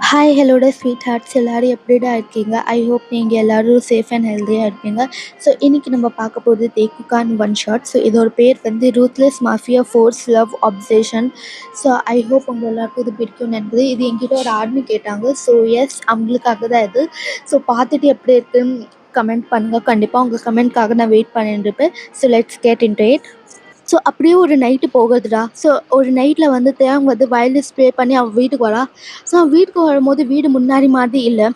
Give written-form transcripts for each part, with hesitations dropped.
Hi ஹலோட sweet hearts எல்லோரும் எப்படிடா இருக்கீங்க? ஐ ஹோப் நீங்கள் எல்லோரும் சேஃப் அண்ட் ஹெல்த்தியாக இருப்பீங்க. ஸோ இன்றைக்கி நம்ம பார்க்க போகிறது தேக்குகான் ஒன் ஷாட். ஸோ இதோட பேர் வந்து ruthless mafia force love obsession. So I hope உங்கள் எல்லாருக்கும் இது பிடிக்கும்னு நினைக்குது. இது என்கிட்ட ஒரு ஆர்மி கேட்டாங்க. ஸோ எஸ், அவங்களுக்காக தான் இது. ஸோ பார்த்துட்டு எப்படி இருக்குன்னு கமெண்ட் பண்ணுங்கள். கண்டிப்பாக உங்கள் கமெண்ட்காக நான் வெயிட் பண்ணிட்டு இருப்பேன். So let's get into it. So அப்படியே ஒரு நைட்டு போகுதுடா. ஸோ ஒரு நைட்டில் வந்து தேங் வந்து வயலின் ப்ளே பண்ணி அவன் வீட்டுக்கு வரா. ஸோ அவன் வீட்டுக்கு வரும்போது வீடு முன்னாடி மாதிரி இல்லை.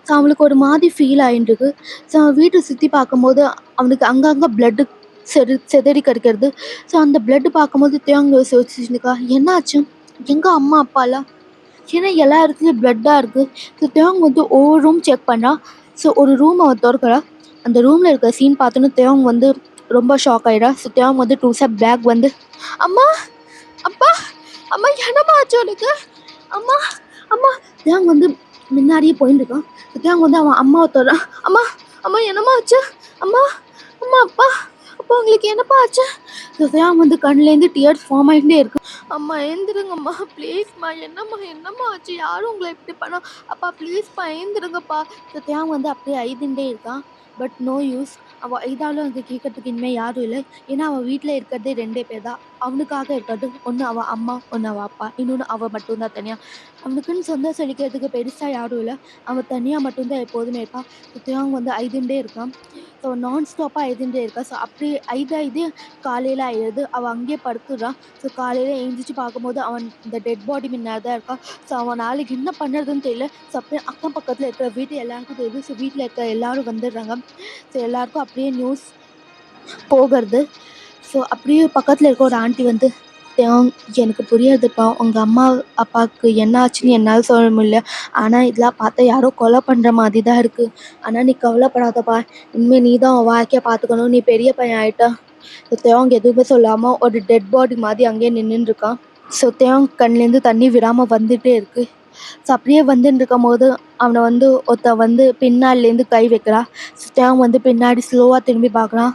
ஸோ அவனுக்கு ஒரு மாதிரி ஃபீல் ஆகிட்டுருக்கு. ஸோ அவன் வீட்டை சுற்றி பார்க்கும்போது அவனுக்கு அங்கங்கே ப்ளட்டு செதறி கிடக்கிறது. ஸோ அந்த ப்ளட்டு பார்க்கும்போது தேங் யோசிச்சுருக்கா, என்னாச்சு, எங்கள் அம்மா அப்பாலாம், ஏன்னா எல்லா இடத்துலையும் ப்ளட்டாக இருக்குது. ஸோ தேங் வந்து ஒவ்வொரு ரூம் செக் பண்ணுறான். ஸோ ஒரு ரூம் அவன் திறக்கிறா. அந்த ரூமில் இருக்கிற சீன் பார்த்தோன்னு தேங் வந்து ரொம்ப ஷாக் ஆகிடா. ஸோ தேங் வந்து 2 ஸ்டெப் பேக் வந்து, அம்மா, அப்பா, அம்மா, என்னம்மா ஆச்சு உனக்கு, அம்மா, அம்மா. தேங் வந்து முன்னாடியே போயிட்டு இருக்கான். தேங் வந்து அவன் அம்மாவை தர்றான். அம்மா, அம்மா, என்னம்மா ஆச்சு, அம்மா, அம்மா, அப்பா, அப்பா, உங்களுக்கு என்னப்பா ஆச்சு? ஸோ தேங் வந்து கண்ணிலேருந்து டியர்ஸ் ஃபார்ம் ஆகிட்டே இருக்கு. அம்மா எழுந்திருங்கம்மா, ப்ளீஸ்மா, என்னம்மா ஆச்சு, யாரும் உங்களை இப்படி பண்ணா, அப்பா ப்ளீஸ்ப்பா எழுந்திருங்கப்பா. ஸோ தேவன் வந்து அப்படியே ஐதுண்டே இருக்கான். But no use. அவள் ஐதாலும் அது கேட்கறதுக்கு இனிமேல் யாரும் இல்லை. ஏன்னா அவள் வீட்டில் இருக்கிறதே 2 பேர் தான். அவனுக்காக இருக்கிறது ஒன்று அவள் அம்மா, ஒன்று அவள் அப்பா, இன்னொன்று அவள் மட்டும்தான் தனியாக. அவனுக்குன்னு சொந்தம் சொல்லிக்கிறதுக்கு பெருசாக யாரும் இல்லை. அவன் தனியாக மட்டும்தான் எப்போதுமே இருக்கான். ஸோ தேவன் வந்து ஐதுண்டே இருக்கான். ஸோ நான் ஸ்டாப்பாக ஐதுண்டே இருக்கா. ஸோ அப்படி ஐது காலையில் ஆயிடுது. அவள் அங்கேயே படுத்துடுறான். ஸோ காலையில் எழுந்திரிச்சு பார்க்கும்போது அவன் இந்த டெட் பாடி முன்னாடி தான் இருக்கான். ஸோ அவன் நாளைக்கு என்ன பண்ணுறதுன்னு தெரியல. ஸோ அப்படியே அக்கம் பக்கத்தில் இருக்கிற வீட்டு எல்லாருக்கும் தெரியுது. ஸோ வீட்டில் இருக்கிற எல்லோரும் வந்துடுறாங்க. ஸோ எல்லாருக்கும் அப்படியே நியூஸ் போகிறது. ஸோ அப்படியே பக்கத்தில் இருக்க ஒரு ஆண்டி வந்து, எனக்கு புரியாதுப்பா, உங்கள் அம்மா அப்பாவுக்கு என்ன ஆச்சுன்னு என்னால் சொல்ல முடியல. ஆனால் இதெல்லாம் பார்த்தா யாரோ கொலை பண்ணுற மாதிரி தான் இருக்குது. ஆனால் நீ கவலைப்படாதப்பா, இனிமேல் நீ தான் உன் வாழ்க்கையை பார்த்துக்கணும், நீ பெரிய பையன் ஆகிட்டா. ஸோ தேவங்க எதுவுமே சொல்லாமல் ஒரு டெட் பாடி மாதிரி அங்கேயே நின்றுருக்கான். ஸோ தேவங் கண்லேருந்து தண்ணி விடாமல் வந்துகிட்டே இருக்குது. ஸோ அப்படியே வந்துட்டு இருக்கும் போது அவனை வந்து வந்து பின்னாடிலேருந்து கை வைக்கிறான். ஸோ தேவன் வந்து பின்னாடி ஸ்லோவாக திரும்பி பார்க்குறான்.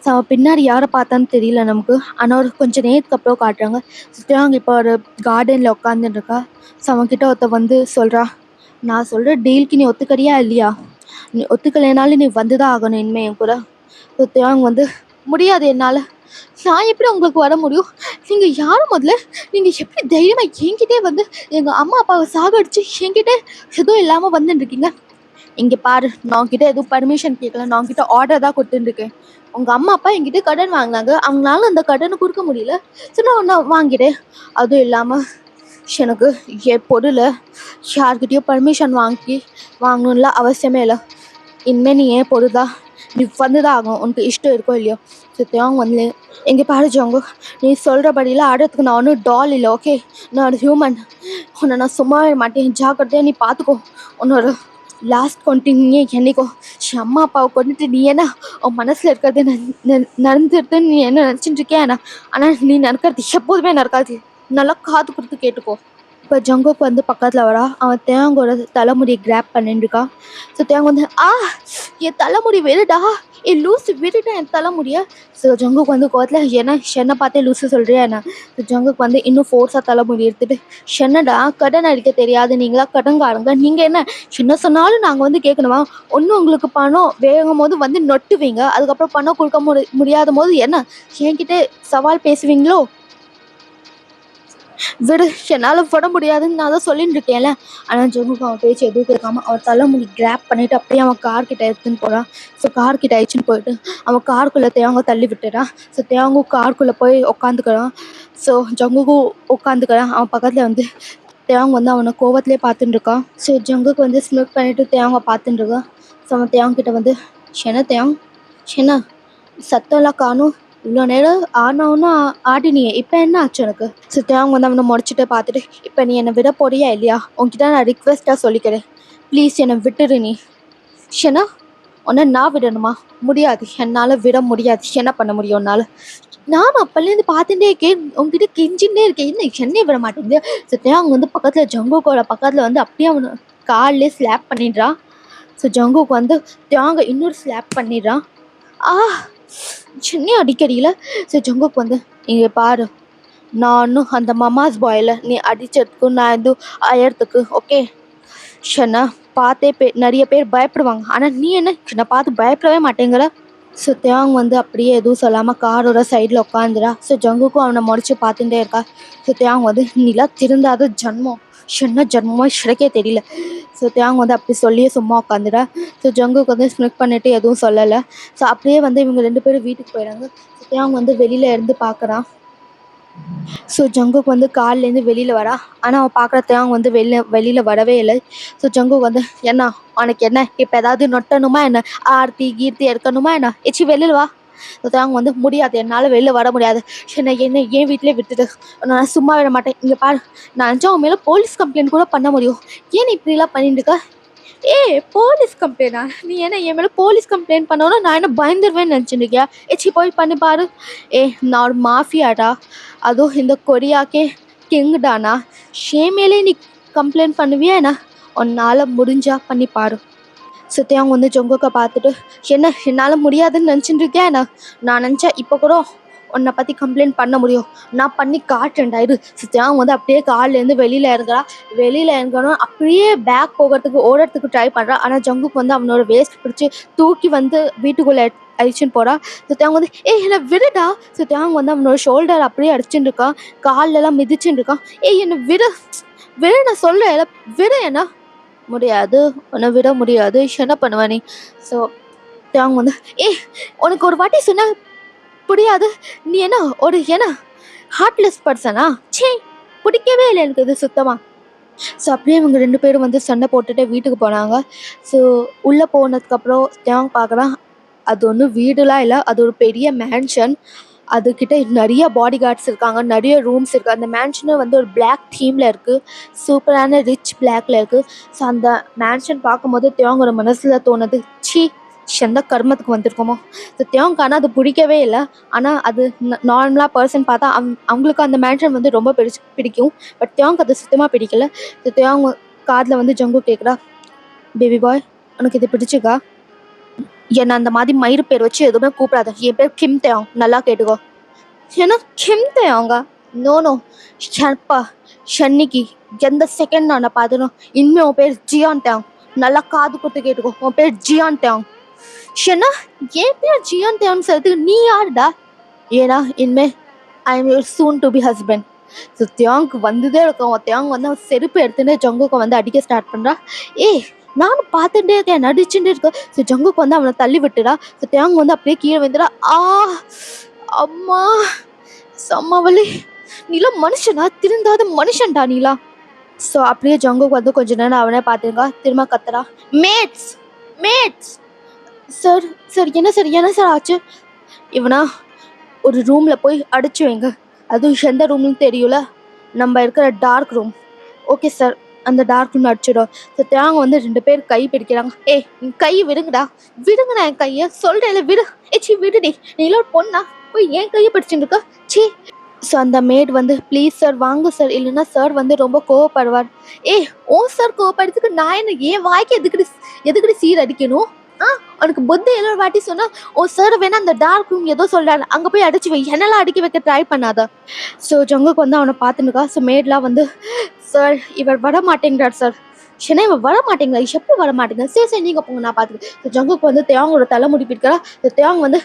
ஸோ அவன் பின்னாடி யாரை பார்த்தான்னு தெரியல நமக்கு. ஆனால் ஒரு கொஞ்சம் நேரத்துக்கு அப்புறம் காட்டுறாங்க. ஸோ தேவங் இப்போ ஒரு கார்டனில் உட்காந்துட்டு இருக்கா. ஸோ அவன்கிட்ட வந்து சொல்கிறா, நான் சொல்கிற டீலுக்கு நீ ஒத்துக்கறியா இல்லையா? நீ ஒத்துக்கலைனாலும் நீ வந்து தான் ஆகணும் இனிமேல் என் கூட. ஸோ தேவங் வந்து, முடியாது என்னால், நான் எப்படி உங்களுக்கு வர முடியும், நீங்கள் யாரும் முதல்ல, நீங்கள் எப்படி தைரியமாக என்கிட்டே வந்து எங்கள் அம்மா அப்பாவை சாகடிச்சு என்கிட்ட எதுவும் இல்லாமல் வந்துட்டுருக்கீங்க? இங்கே பாரு, நான் உங்ககிட்ட எதுவும் பர்மிஷன் கேட்கல, நான் உங்ககிட்ட ஆர்டர் தான் கொடுத்துட்டுருக்கேன். உங்கள் அம்மா அப்பா என்கிட்ட கடன் வாங்கினாங்க, அவங்களால அந்த கடனை கொடுக்க முடியல. சரி, நான் வாங்கிட்டேன். அதுவும் இல்லாமல் எனக்கு என் பொருளை யார்கிட்டயோ பர்மிஷன் வாங்கணும்ல அவசியமே இல்லை. இனிமேல் நீ ஏன் பொருள் தான், நீ வந்து தான் ஆகும், உனக்கு இஷ்டம் இருக்கோ இல்லையோ. சுத்தம் வந்து, எங்கே பாரு ஜாங்கோ, நீ சொல்கிறபடியெல்லாம் ஆடுறதுக்கு நான் ஒன்றும் டால் இல்லை, ஓகே, நான் ஒரு ஹியூமன். உன்னை நான் சும்மா மாட்டேன், ஜாக்கிரதையாக நீ பார்த்துக்கோ. உன்னோட லாஸ்ட் கண்டினியூ என்னைக்கோ என் அம்மா அப்பாவை கொண்டுட்டு நீ என்ன உன் மனசில் இருக்கிறது நடந்துருதுன்னு நீ என்ன நினச்சிட்டு இருக்கேன். ஆனால் நீ நடக்கிறது எப்போதுமே நடக்காது. நல்லா காது கொடுத்து கேட்டுக்கோ. இப்போ ஜங்குக்கு வந்து பக்கத்தில் வரா. அவன் தேங்கோட தலைமுடியை கிராப் பண்ணிட்டுருக்கான். ஸோ தேங்க வந்து, என் தலைமுடி விடுடா, என் லூஸு விடுடா என் தலைமுடியை. ஸோ ஜங்குக்கு வந்து கோவத்தில், என்னை பார்த்தே லூஸு சொல்கிறியா என்ன? ஸோ ஜங்குக்கு வந்து இன்னும் ஃபோர்ஸாக தலைமுடி எடுத்துட்டு, என்னடா கடன் அடிக்க தெரியாது, நீங்களா கடன்காரங்க, நீங்கள் என்ன சொன்னாலும் நாங்கள் வந்து கேட்கணுமா? ஒன்றும் உங்களுக்கு பணம் வேகும் போது வந்து நொட்டுவீங்க, அதுக்கப்புறம் பணம் கொடுக்க முடியாத போது என்ன என்கிட்ட சவால் பேசுவீங்களோ? விடு, என்னால் விட முடியாதுன்னு நான் தான் சொல்லிட்டு இருக்கேன்ல. ஆனால் ஜங்குக்கு அவன் பேச்சு எதுவும் கேட்காம அவன் தலைமுடி கிராப் பண்ணிவிட்டு அப்படியே அவன் கார்கிட்ட எடுத்துன்னு போகிறான். ஸோ கார்கிட்ட ஆயிடுச்சுன்னு போயிட்டு அவன் காருக்குள்ளே தேவங்க தள்ளி விட்டுறான். ஸோ தேவங்க காருக்குள்ளே போய் உட்காந்துக்கிறான். ஸோ ஜங்குக்கும் உட்காந்துக்கிறான். அவன் பக்கத்தில் வந்து தேவங்க வந்து அவனை கோவத்திலே பார்த்துட்டு இருக்கான். ஸோ ஜங்குக்கு வந்து ஸ்மோக் பண்ணிவிட்டு தேவங்க பார்த்துட்டு இருக்கான். ஸோ அவன் தேவங்கிட்ட வந்து, தேவங் என்ன சத்தம்லாம் காணும், இவ்வளோ நேரம் ஆனவொன்னு ஆடினியே, இப்போ என்ன ஆச்சு எனக்கு? ஸோ தேவங்க வந்து அவனை முடிச்சுட்டு பார்த்துட்டு, இப்போ நீ என்னை விட போறியா இல்லையா? உன்கிட்ட நான் ரிக்வெஸ்ட்டாக சொல்லிக்கிறேன், ப்ளீஸ் என்னை விட்டுரு. நீ ஏன்னா உன்னை நான் விடணுமா? முடியாது, என்னால் விட முடியாது. என்ன பண்ண முடியும் உன்னால்? நானும் அப்போலேருந்து பார்த்துட்டே இருக்கேன், உங்ககிட்ட கெஞ்சின்னே இருக்கேன், என்ன என்னையே விட மாட்டேங்குது. ஸோ தேவங்க வந்து பக்கத்தில் ஜங்குக்கோட பக்கத்தில் வந்து அப்படியே அவனை காலிலே ஸ்லாப் பண்ணிடுறான். ஸோ ஜங்குக்கு வந்து தேவங்க இன்னொரு ஸ்லாப் பண்ணிடுறான். சின்ன அடிக்கடியில். ஸோ ஜங்குக்கு வந்து, இங்கே பாரு, நான் அந்த மமாஸ் பாயில் நீ அடித்ததுக்கு நான் எதுவும் ஆயிரத்துக்கு ஓகே, ஷன்னா பார்த்தே நிறைய பேர் பயப்படுவாங்க. ஆனால் நீ என்ன என்னை பார்த்து பயப்படவே மாட்டேங்கிற. ஸோ தேவாங் வந்து அப்படியே எதுவும் சொல்லாமல் காரோட சைடில் உட்காந்துரா. ஸோ ஜங்குக்கும் அவனை முறைச்சி பார்த்துட்டே இருக்கா. ஸோ தேவாங் வந்து நீலாம் திருந்தாத ஜன்மம், என்ன ஜன்மமோ எனக்கே தெரியல. ஸோ தேவாங் வந்து அப்படி சொல்லியே சும்மா உட்காந்துடா. ஸோ ஜங்குக்கு வந்து ஸ்மிக் பண்ணிட்டு எதுவும் சொல்லலை. ஸோ அப்படியே வந்து இவங்க 2 பேரும் வீட்டுக்கு போயிடறாங்க. ஸோ தேவாங் வந்து வெளியில் இருந்து பார்க்குறான். ஸோ ஜங்குக் வந்து கால்லேருந்து வெளியில் வரா. ஆனால் அவன் பார்க்குற தேவாங் வந்து வெளியில் வரவே இல்லை. ஸோ ஜங்குக் வந்து என்ன உனக்கு என்ன இப்போ ஏதாவது நொட்டணுமா என்ன, ஆர்த்தி கீர்த்தி எடுக்கணுமா என்ன, எச்சி வெளியில் வா. ஸோ தேவாங் வந்து முடியாது, என்னால் வெளியில் வர முடியாது, என்ன ஏன் வீட்டிலே விட்டுட்டு நான் சும்மா விட மாட்டேன். இங்கே பாரு, நான் நினச்சா உன் மேலே போலீஸ் கம்ப்ளைண்ட் கூட பண்ண முடியும். ஏன் இப்படிலாம் பண்ணிட்டு இருக்க? போலீஸ் கம்ப்ளைண்டா? நீ என்ன என் மேலே போலீஸ் கம்ப்ளைண்ட் பண்ணோன்னா நான் என்ன பயந்துருவேன்னு நினச்சிருக்கியா? எச்சி போய் பண்ணி பாரு. நான் ஒரு மாஃபியாடா, அதுவும் இந்த கொரியாக்கே கிங்டானா. ஷேமேலே நீ கம்ப்ளைண்ட் பண்ணுவியா என்ன? உன்னால் முடிஞ்சா பண்ணி பாரு. சத்யாங்க வந்து ஜொங்கோக்கை பார்த்துட்டு என்னால் முடியாதுன்னு நினச்சிட்டு இருக்கேன் என்ன? நான் நினச்சா இப்போ கூட உன்னை பற்றி கம்ப்ளைண்ட் பண்ண முடியும், நான் பண்ணி காட்டுறேன்டா இரு. சத்யாங்க வந்து அப்படியே கால்லேருந்து வெளியில் இறங்குறா. வெளியில் இறங்கணும் அப்படியே பேக் போகிறதுக்கு ஓடுறதுக்கு ட்ரை பண்ணுறா. ஆனால் ஜங்குக்கு வந்து அவனோட வேஸ்ட் பிடிச்சி தூக்கி வந்து வீட்டுக்குள்ளே அடிச்சுன்னு போகிறா. சத்யாங்க வந்து என்னை விடுடா. சத்யாங்க வந்து அவனோட ஷோல்டர் அப்படியே அடிச்சுட்டு இருக்கான், கால்லெல்லாம் மிதிச்சுட்டு இருக்கான். என்னை விடு விடு, நான் சொல்கிறேன் விடு. என்ன முடியாது, உன்னை விட முடியாது, என்ன பண்ணுவ நீ? ஸோ அவங்க வந்து உனக்கு ஒரு வாட்டி சொன்ன புரியாது, நீ என்ன ஒரு ஹார்ட்லெஸ் பர்சனா? சே, பிடிக்கவே இல்லை எனக்கு இது சுத்தமாக. ஸோ அப்படியே இவங்க 2 பேரும் வந்து சண்டை போட்டுட்டு வீட்டுக்கு போனாங்க. ஸோ உள்ளே போனதுக்கப்புறம் தேவாங் பார்க்குறான், அது ஒன்றும் வீடுலாம் இல்லை, அது ஒரு பெரிய மேன்ஷன். அதுக்கிட்ட நிறைய பாடி கார்ட்ஸ் இருக்காங்க, நிறைய ரூம்ஸ் இருக்குது. அந்த மேன்ஷனை வந்து ஒரு பிளாக் தீமில் இருக்குது, சூப்பரான ரிச் பிளாக்ல இருக்குது. ஸோ அந்த மேன்ஷன் பார்க்கும்போது தேவாங்கோட மனசில் தோணுது, சி எந்த கர்மத்துக்கு வந்திருக்கோமோ. ஸோ தேவாங்கான அது பிடிக்கவே இல்லை. ஆனால் அது நார்மலாக பர்சன் பார்த்தா அவங்களுக்கு அந்த மேன்ஷன் வந்து ரொம்ப பிடிக்கும். பட் தேவாங்க்கு அது சுத்தமாக பிடிக்கல. ஸோ தேவாங்க காதில் வந்து ஜங்கு கேட்குறா, பேபி பாய் உனக்கு இது பிடிச்சிக்கா? என்னை அந்த மாதிரி மயிறு பேர் வச்சு எதுவுமே கூப்பிடாத, என் பேர் கிம் தேவாங், நல்லா கேட்டுக்கோ. ஏன்னா கிம் தேவாங்க? நோ ஷப்பா ஷன்னிக்கு எந்த செகண்ட் நான் பார்த்தனும் இனிமே உன் பேர் ஜியான் தேவாங், நல்லா காது கொடுத்து கேட்டுக்கோ, உன் பேர் ஜியான் தேவாங். ஏன்னா என் பேர் ஜியான் தேவாங் சொல்றதுக்கு நீ யாருடா? ஏன்னா இனிமே I am your soon to be husband. So தேவாங்க்கு வந்துதே இருக்கும். தேவாங் வந்து அவன் செருப்பு எடுத்துட்டு ஜங்குக்கு வந்து அடிக்க ஸ்டார்ட் பண்ணுறா. நானும் பார்த்துட்டே இருக்கேன், நடிச்சுட்டே இருக்கேன். ஸோ ஜங்குக்கு வந்து அவனை தள்ளி விட்டுடா. ஸோ தேவாங் வந்து அப்படியே கீழே வந்துடா. அம்மா செம்மவலி, நீலாம் மனுஷனா? திருந்தாத மனுஷன்டா நீலா. ஸோ அப்படியே ஜங்குக்கு வந்து கொஞ்ச நேரம் அவனே பார்த்துருக்கா. திரும்ப கத்துறா, மேட்ஸ் மேட்ஸ். சார் சார் என்ன சார் ஆச்சு? இவனா ஒரு ரூமில் போய் அடிச்சு வைங்க, அதுவும் எந்த ரூம்னு தெரியல, நம்ம இருக்கிற டார்க் ரூம். ஓகே சார், அந்த டார்க் ரூம் அடிச்சிடும். ஸோ தேவாங்க வந்து 2 பேர் கை பிடிக்கிறாங்க. கை விடுங்கடா, விடுங்கடா என் கையை சொல்கிறேன்ல, விடு. சி விடுடி, நீலாம் ஒரு பொண்ணா போய் என் கையை பிடிச்சிட்டு இருக்கா? சி. ஸோ அந்த மேட் வந்து ப்ளீஸ் சார் வாங்க சார், இல்லைன்னா சார் வந்து ரொம்ப கோவப்படுவார். சார் கோவப்படுறதுக்கு நான் என்ன என் வாய்க்கு எதுக்கடி சீர் அடிக்கணும்? உனக்கு புத்தி எல்லோரும் வாட்டி சொன்னால் சார் வேணா அந்த டார்க் ரூம் ஏதோ சொல்கிறாரு, அங்கே போய் அடிச்சு வை, என்னெல்லாம் அடிக்க வைக்க ட்ரை பண்ணாத. ஸோ ஜங்குக்கு வந்து அவனை பார்த்துனுக்கா. ஸோ மேட்லாம் வந்து சார் இவர் வர மாட்டேங்கிறார் சார். ஏன்னா இவன் வர மாட்டேங்கிறா, எப்படி வர மாட்டேங்க? சரி நீங்கள் போங்க, நான் பார்த்துக்கேன். ஸோ ஜங்குக்கு வந்து தேவாங்கோட தலைமுடி பிடிக்கிறா. ஸோ தேவாங்க வந்து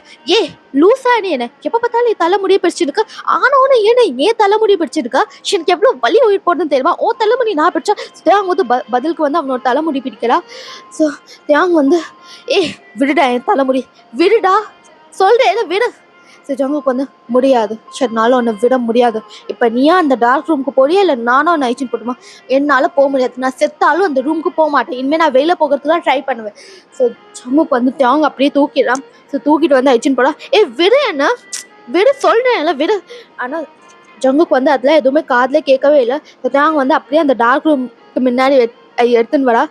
லூஸா நீ என்ன எப்போ பார்த்தாலும் நீ தலைமுடியை பிடிச்சிருக்க, ஆனவனு ஏன் தலைமுடியை பிடிச்சிருக்கா? எனக்கு எவ்வளோ வலி உயிர் போடுறதுன்னு தெரியுமா? தலைமுடி நான் பிடிச்சா. தேவாங்க வந்து பதிலுக்கு வந்து அவனோட தலைமுடி பிடிக்கிறா. ஸோ தேவாங்க வந்து விடுடா என் தலைமுடி, விடுடா சொல்கிறேன் விடு. ஸோ ஜங்குக்கு வந்து முடியாது, சரினாலும் உன்னை விட முடியாது. இப்போ நீயா அந்த டார்க் ரூமுக்கு போறியா இல்லை நானும் ஒன்று அழிச்சுன்னு போட்டுமா? என்னால் போக முடியாது, நான் செத்தாலும் அந்த ரூமுக்கு போக மாட்டேன். இனிமேல் நான் வெளியில் போகிறதுக்கு தான் ட்ரை பண்ணுவேன். ஸோ ஜங்குக்கு வந்து தேவாங்க அப்படியே தூக்கிடுறான். ஸோ தூக்கிட்டு வந்து அழிச்சுன்னு போடா. விடு என்ன, விடு சொல்கிறேன்ல விடு. ஆனால் ஜங்குக்கு வந்து அதெல்லாம் எதுவுமே காதில் கேட்கவே இல்லை. ஸோ தேவாங்க வந்து அப்படியே அந்த டார்க் ரூமுக்கு முன்னாடி எடுத்துன்னு வரா.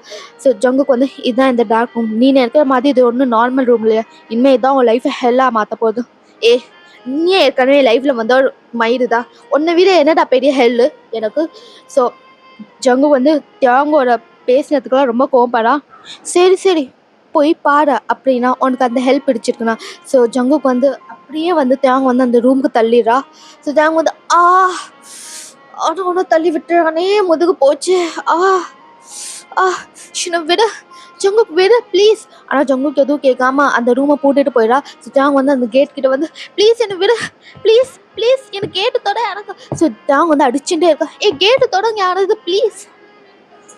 ஸோ ஜங்குக்கு வந்து இதுதான் இந்த டார்க் ரூம், நீ இருக்கிற மாதிரி இது ஒன்றும் நார்மல் ரூம் இல்லையா, இனிமேல் இதான் உன் லைஃப்பை ஹெல்லாக மாற்ற போதும். நீயே ஏற்கனவே லைஃப்பில் வந்து ஒரு மயிறு தான், உன்னை விட என்னடா பெரிய ஹெல்லு எனக்கு. ஸோ ஜங்கு வந்து தேவாங்கோட பேசினதுக்குலாம் ரொம்ப கோவப்படா. சரி போய் பாரு அப்படின்னா உனக்கு அந்த ஹெல்ப் பிடிச்சிருக்குண்ணா. ஸோ ஜங்குக்கு வந்து அப்படியே வந்து தேவாங்க வந்து அந்த ரூமுக்கு தள்ளிடுறா. ஸோ தேவாங்க வந்து ஒன்று தள்ளி விட்டுறானே, முதுகு போச்சு. என்ன விட ஜங்குக் விட ப்ளீஸ். ஆனால் ஜங்குக் எதுவும் கேட்காம அந்த ரூமை பூட்டிட்டு போயிடா. ஸோ தேங் வந்து அந்த கேட் கிட்ட வந்து ப்ளீஸ் என்ன விட ப்ளீஸ் ப்ளீஸ் எனக்கு கேட்டு தொட எனக்கு. ஸோ தேங் வந்து அடிச்சுட்டே இருக்கா, கேட்டு தொடங்க யாராவது ப்ளீஸ்.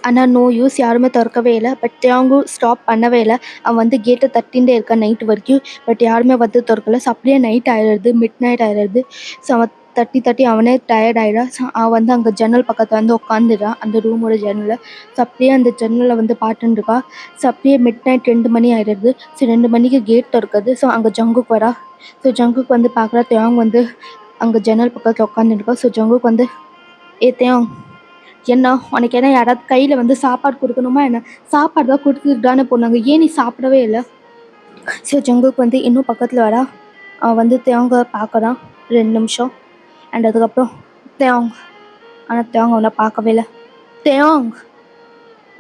ஆனால் நோ யூஸ், யாருமே திறக்கவே இல்லை. பட் தேங்கும் ஸ்டாப் பண்ணவே இல்லை. அவன் வந்து கேட்டை தட்டிகிட்டே இருக்கான் நைட்டு வரைக்கும். பட் யாருமே வந்து திறக்கல. ஸோ அப்படியே நைட் ஆயிடுறது, மிட் நைட் ஆயிடுறது. ஸோ அவன் தட்டி தட்டி அவனே டயர்ட் ஆகிடான். ஸோ அவன் வந்து அங்கே ஜன்னல் பக்கத்தில் வந்து உட்காந்துடுறான், அந்த ரூமோட ஜன்னலில். ஸோ அப்படியே அந்த ஜன்னலை வந்து பார்த்துட்டு இருக்கா. ஸோ அப்படியே மிட் நைட் 2 மணி ஆயிடுறது. ஸோ 2 மணிக்கு கேட் திறக்குது. ஸோ அங்கே ஜங்குக் வரா. ஸோ ஜங்குக் வந்து பார்க்குறா தேங் வந்து அங்கே ஜன்னல் பக்கத்தில் உட்காந்துருக்கா. ஸோ ஜங்குக் வந்து தேங் என்ன உனக்கு என்ன யாராவது கையில் வந்து சாப்பாடு கொடுக்கணுமா என்ன? சாப்பாடு தான் கொடுத்துட்டு தானே போனாங்க, ஏன் நீ சாப்பிடவே இல்லை? ஸோ ஜங்குக்கு வந்து இன்னும் பக்கத்தில் வரா. அவன் வந்து தேங்க பார்க்குறான் 2 நிமிஷம். அண்ட் அதுக்கப்புறம் தேங், ஆனால் தேங்க அவனை பார்க்கவே இல்லை. தேங்,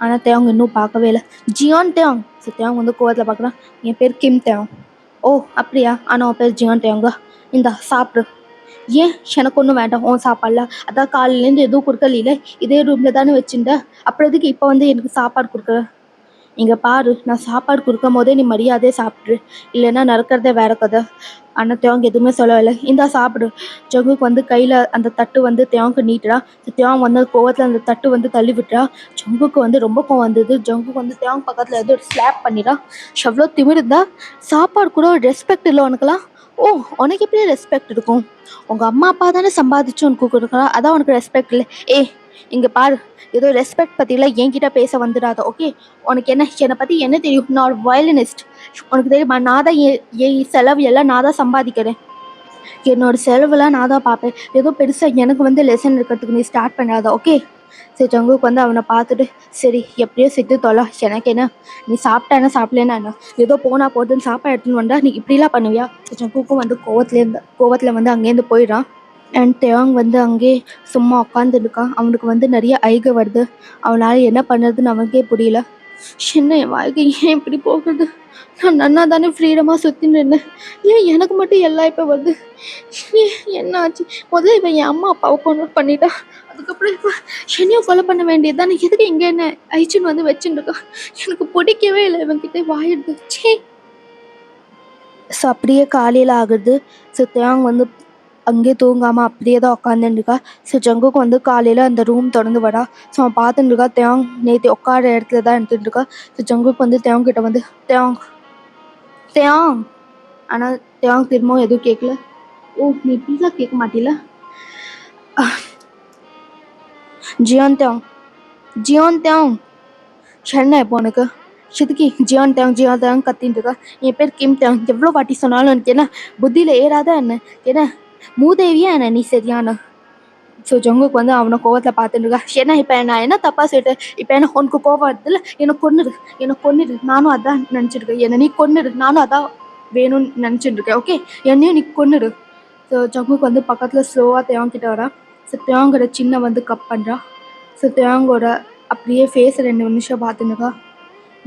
ஆனால் தேங் இன்னும் பார்க்கவே இல்லை. ஜியான் தேங். ஸோ தேங் வந்து கோவத்தில் பார்க்குறான். என் பேர் கிம் தேங். ஓ அப்படியா, ஆனால் அவன் பேர் ஜியான் தேங்க. இந்தா சாப்பிடு. ஏன் எனக்கு ஒன்றும் வேண்டாம் உன் சாப்பாடுல, அதான் காலையிலேருந்து எதுவும் கொடுக்கல, இதே ரூமில் தானே வச்சுருந்தேன், அப்புறம் எதுக்கு இப்போ வந்து எனக்கு சாப்பாடு கொடுக்குற? இங்கே பாரு, நான் சாப்பாடு கொடுக்கும் போதே நீ மரியாதையே சாப்பிட்ரு, இல்லைன்னா நடக்கிறதே வேற கதை. ஆனால் தேவங்க எதுவுமே சொல்லவில்லை. இந்தா சாப்பிடு. ஜங்குக்கு வந்து கையில் அந்த தட்டு வந்து தேவங்க நீட்டுறா. தேவங்க வந்து கோவத்தில் அந்த தட்டு வந்து தள்ளி விட்டுறா. ஜங்குக்கு வந்து ரொம்ப கோவம் வந்தது. ஜங்குக்கு வந்து தேவங்க பக்கத்தில் ஏதோ ஒரு ஸ்லாப் பண்ணிடா. எவ்வளோ திமிருந்தா, சாப்பாடு கூட ஒரு ரெஸ்பெக்ட் இல்லை உனக்குலாம். ஓ உனக்கு எப்படி ரெஸ்பெக்ட் இருக்கும்? உங்கள் அம்மா அப்பா தானே சம்பாதிச்சு உனக்கு கொடுக்குறா, அதான் உனக்கு ரெஸ்பெக்ட் இல்லை. இங்கே பாரு, ஏதோ ரெஸ்பெக்ட் பற்றிலாம் என்கிட்ட பேச வந்துடாத, ஓகே? உனக்கு என்னை பற்றி என்ன தெரியும்? நான் ஒரு வயலினிஸ்ட், உனக்கு தெரியுமா? நான் தான் என் செலவு எல்லாம் நான் தான் சம்பாதிக்கிறேன். என்னோட செலவுலாம் நான் தான் பார்ப்பேன். ஏதோ பெருசாக எனக்கு வந்து லெசன் இருக்கிறதுக்கு நீ ஸ்டார்ட் பண்ணாத, ஓகே? சரி ஜங்குக்கு வந்து அவனை பார்த்துட்டு, சரி எப்படியோ செத்து தொலை, எனக்கு என்ன, நீ சாப்பிட்டா என்ன சாப்பிடலன்னா என்ன, ஏதோ போனால் போதுன்னு சாப்பாடு எடுத்துன்னு வந்தா நீ இப்படிலாம் பண்ணுவியா? ஜங்குக்கும் வந்து கோவத்தில் வந்து அங்கேருந்து போயிடான். அண்ட் தேவாங் வந்து அங்கே சும்மா உட்காந்துருக்கான். அவனுக்கு வந்து நிறைய ஐக வருது. அவனால் என்ன பண்ணுறதுன்னு அவனுக்கே புரியல. என்ன என் வாழ்க்கை ஏன் இப்படி போகுது? நான் நன்னா தானே ஃப்ரீடமாக சுற்றின்னு இருந்தேன், ஏன் எனக்கு மட்டும் எல்லாம் இப்போ வருது? என்ன ஆச்சு? முதல்ல இவன் என் அம்மா அப்பாவை கொண்டு பண்ணிட்டா, அதுக்கப்புறம் இப்போ என்னையும் கொலை பண்ண வேண்டியது தானே. எதுக்கு இங்கே என்ன ஐச்சுன்னு வந்து வச்சுருக்கான்? எனக்கு பிடிக்கவே இல்லை இவன்கிட்ட வாயிடுது. சே. ஸோ அப்படியே காலையில் ஆகுது. ஸோ தேவாங் வந்து அங்கேயே தூங்காமல் அப்படியே தான் உட்காந்துருக்கா. ஸோ ஜங்குக்கு வந்து காலையில் அந்த ரூம் திறந்து வரா. ஸோ அவன் பார்த்துட்டுருக்கா தேவாங் நேற்று உட்கார இடத்துல தான் எடுத்துட்டுருக்கா. ஸோ ஜங்குக்கு வந்து தேவாங் கிட்ட வந்து தேவாங் தேவாங், ஆனால் தேவாங் திரும்பவும் எதுவும் கேட்கல. ஓ நீ இப்படிலாம் கேட்க மாட்டில? ஜியான் தேவாங், ஜியான் தேவாங், என்ன இப்போ உனக்கு எதுக்கு ஜியான் தேவாங் கத்தின்னு இருக்கா? என் பேர் கிம் தேவாங், எவ்வளோ வாட்டி சொன்னாலும் எனக்கு என்ன புத்தியில் ஏறாத என்ன மூதேவியா என்ன நீ? சரியான. ஸோ ஜங்குக்கு வந்து அவனை கோவத்தில் பார்த்துட்டு இருக்கா. ஏன்னா இப்போ நான் என்ன தப்பாக சொல்லிட்டேன்? இப்போ என்ன உனக்கு கோவம் வருதுல்ல, என்னை கொன்னுடு, நானும் அதான் நினச்சிருக்கேன். என்னை நீ கொன்னுடு, நானும் அதான் வேணும்னு நினச்சிட்டு இருக்கேன், ஓகே? என்னையும் நீ கொன்னுடு. ஸோ ஜங்குக்கு வந்து பக்கத்தில் ஸ்லோவாக தேவாங்கிட்ட வரா. ஸோ தேவாங்கோட சின்ன வந்து கப் பண்ணுறா. ஸோ தேவாங்கோட அப்படியே ஃபேஸை 2 நிமிஷம் பார்த்துன்னுக்கா.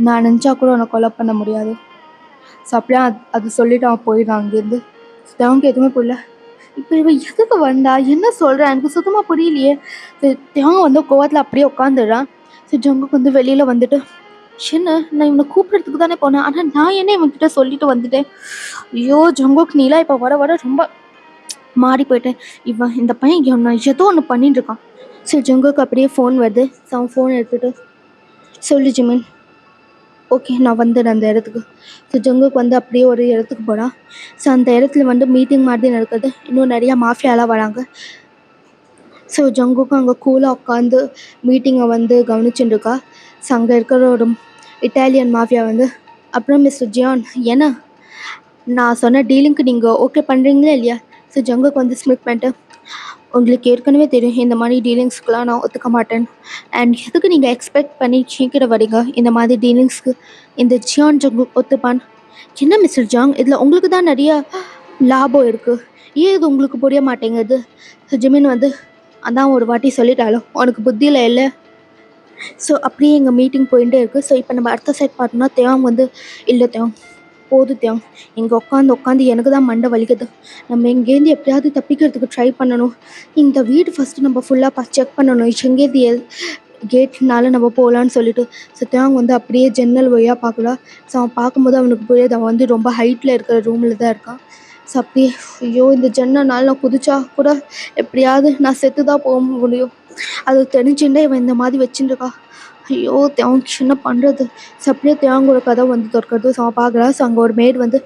நான் நினச்சா கூட உன்னை கொலை பண்ண முடியாது. ஸோ அப்படியே அது சொல்லிவிட்டு அவன் போயிடான் அங்கேருந்து. தேவாங்க எதுவுமே புரியல. இப்போ இவன் எதுக்கு வந்தா, என்ன சொல்கிறேன் எனக்கு சுத்தமாக புரியலையே. தேவன் வந்து கோவத்தில் அப்படியே உட்காந்துடுறான். சரி ஜங்குக்கு வந்து வெளியில் வந்துட்டு, என்ன நான் இவனை கூப்பிட்றதுக்கு தானே போனேன், ஆனால் நான் என்ன இவன்கிட்ட சொல்லிட்டு வந்துட்டேன். ஐயோ ஜங்குக்கு நீலாம் இப்போ வர வர ரொம்ப மாறி போயிட்டேன். இந்த பையன் ஏதோ ஒன்று பண்ணிட்டு இருக்கான். சரி ஜங்குக்கு அப்படியே ஃபோன் வருது. ஸோ அவன் ஃபோன் எடுத்துகிட்டு, சொல்லு ஜிமின். ஓகே நான் வந்துடுறேன் அந்த இடத்துக்கு. ஸோ ஜங்குக்கு வந்து அப்படியே ஒரு இடத்துக்கு போகிறான். ஸோ அந்த இடத்துல வந்து மீட்டிங் மாதிரி நடக்குது. இன்னும் நிறையா மாஃபியாலாம் வராங்க. ஸோ ஜங்குக்கும் அங்கே கூலாக உட்காந்து மீட்டிங்கை வந்து கவனிச்சுட்டு இருக்கா. ஸோ அங்கே இருக்கிற ஒரு இட்டாலியன் மாஃபியா வந்து, அப்புறம் மிஸ்டர் ஜியான், என்ன நான் சொன்ன டீலிங்க்கு நீங்கள் ஓகே பண்ணுறீங்களா இல்லையா? ஸோ ஜங்குக்கு வந்து ஸ்மிட் பண்ணிட்டு, உங்களுக்கு ஏற்கனவே தெரியும் இந்த மாதிரி டீலிங்ஸ்க்குலாம் நான் ஒத்துக்க மாட்டேன். அண்ட் எதுக்கு நீங்கள் எக்ஸ்பெக்ட் பண்ணி சீக்கிரம் வரீங்க இந்த மாதிரி டீலிங்ஸ்க்கு? இந்த ஜியான் ஜங்கு ஒத்துப்பான். என்ன மிஸ்டர் ஜாங், இதில் உங்களுக்கு தான் நிறைய லாபம் இருக்குது, ஏன் இது உங்களுக்கு புரிய மாட்டேங்குது? ஸோ ஜிமின் வந்து, அதான் ஒரு வாட்டி சொல்லிட்டாலும் உனக்கு புத்தியில் இல்லை. ஸோ அப்படியே எங்கள் மீட்டிங் போயிட்டே இருக்குது. ஸோ இப்போ நம்ம அடுத்த சைட் பார்த்தோம்னா தேவம் வந்து, இல்லை தேவம் போது தேவம், இங்கே உட்காந்து எனக்கு தான் மண்டை வலிக்குது. நம்ம இங்கேருந்து எப்படியாவது தப்பிக்கிறதுக்கு ட்ரை பண்ணணும். இந்த வீடு ஃபஸ்ட்டு நம்ம ஃபுல்லாக செக் பண்ணணும். எங்கேருந்து கேட்னால நம்ம போகலான்னு சொல்லிட்டு. ஸோ தேவாங் வந்து அப்படியே ஜன்னல் வழியாக பார்க்கலாம். ஸோ அவன் பார்க்கும்போது அவனுக்கு புரியுது அவன் வந்து ரொம்ப ஹைட்டில் இருக்கிற ரூமில் தான் இருக்கான். ஸோ அப்படியே ஐயோ இந்த ஜன்னல்னால நான் குதிச்சா கூட எப்படியாவது நான் செத்து தான் போக முடியும். அது தெரிஞ்சுட்டே இவன் இந்த மாதிரி வச்சுருக்கா. ஐயோ தேவாங் என்ன பண்ணுறது. ஸோ அப்படியே தேவாங்கோட கதை வந்து திறக்கிறது. ஸோ அவன் பார்க்குறான். ஸோ அங்கே ஒரு மேட் வந்து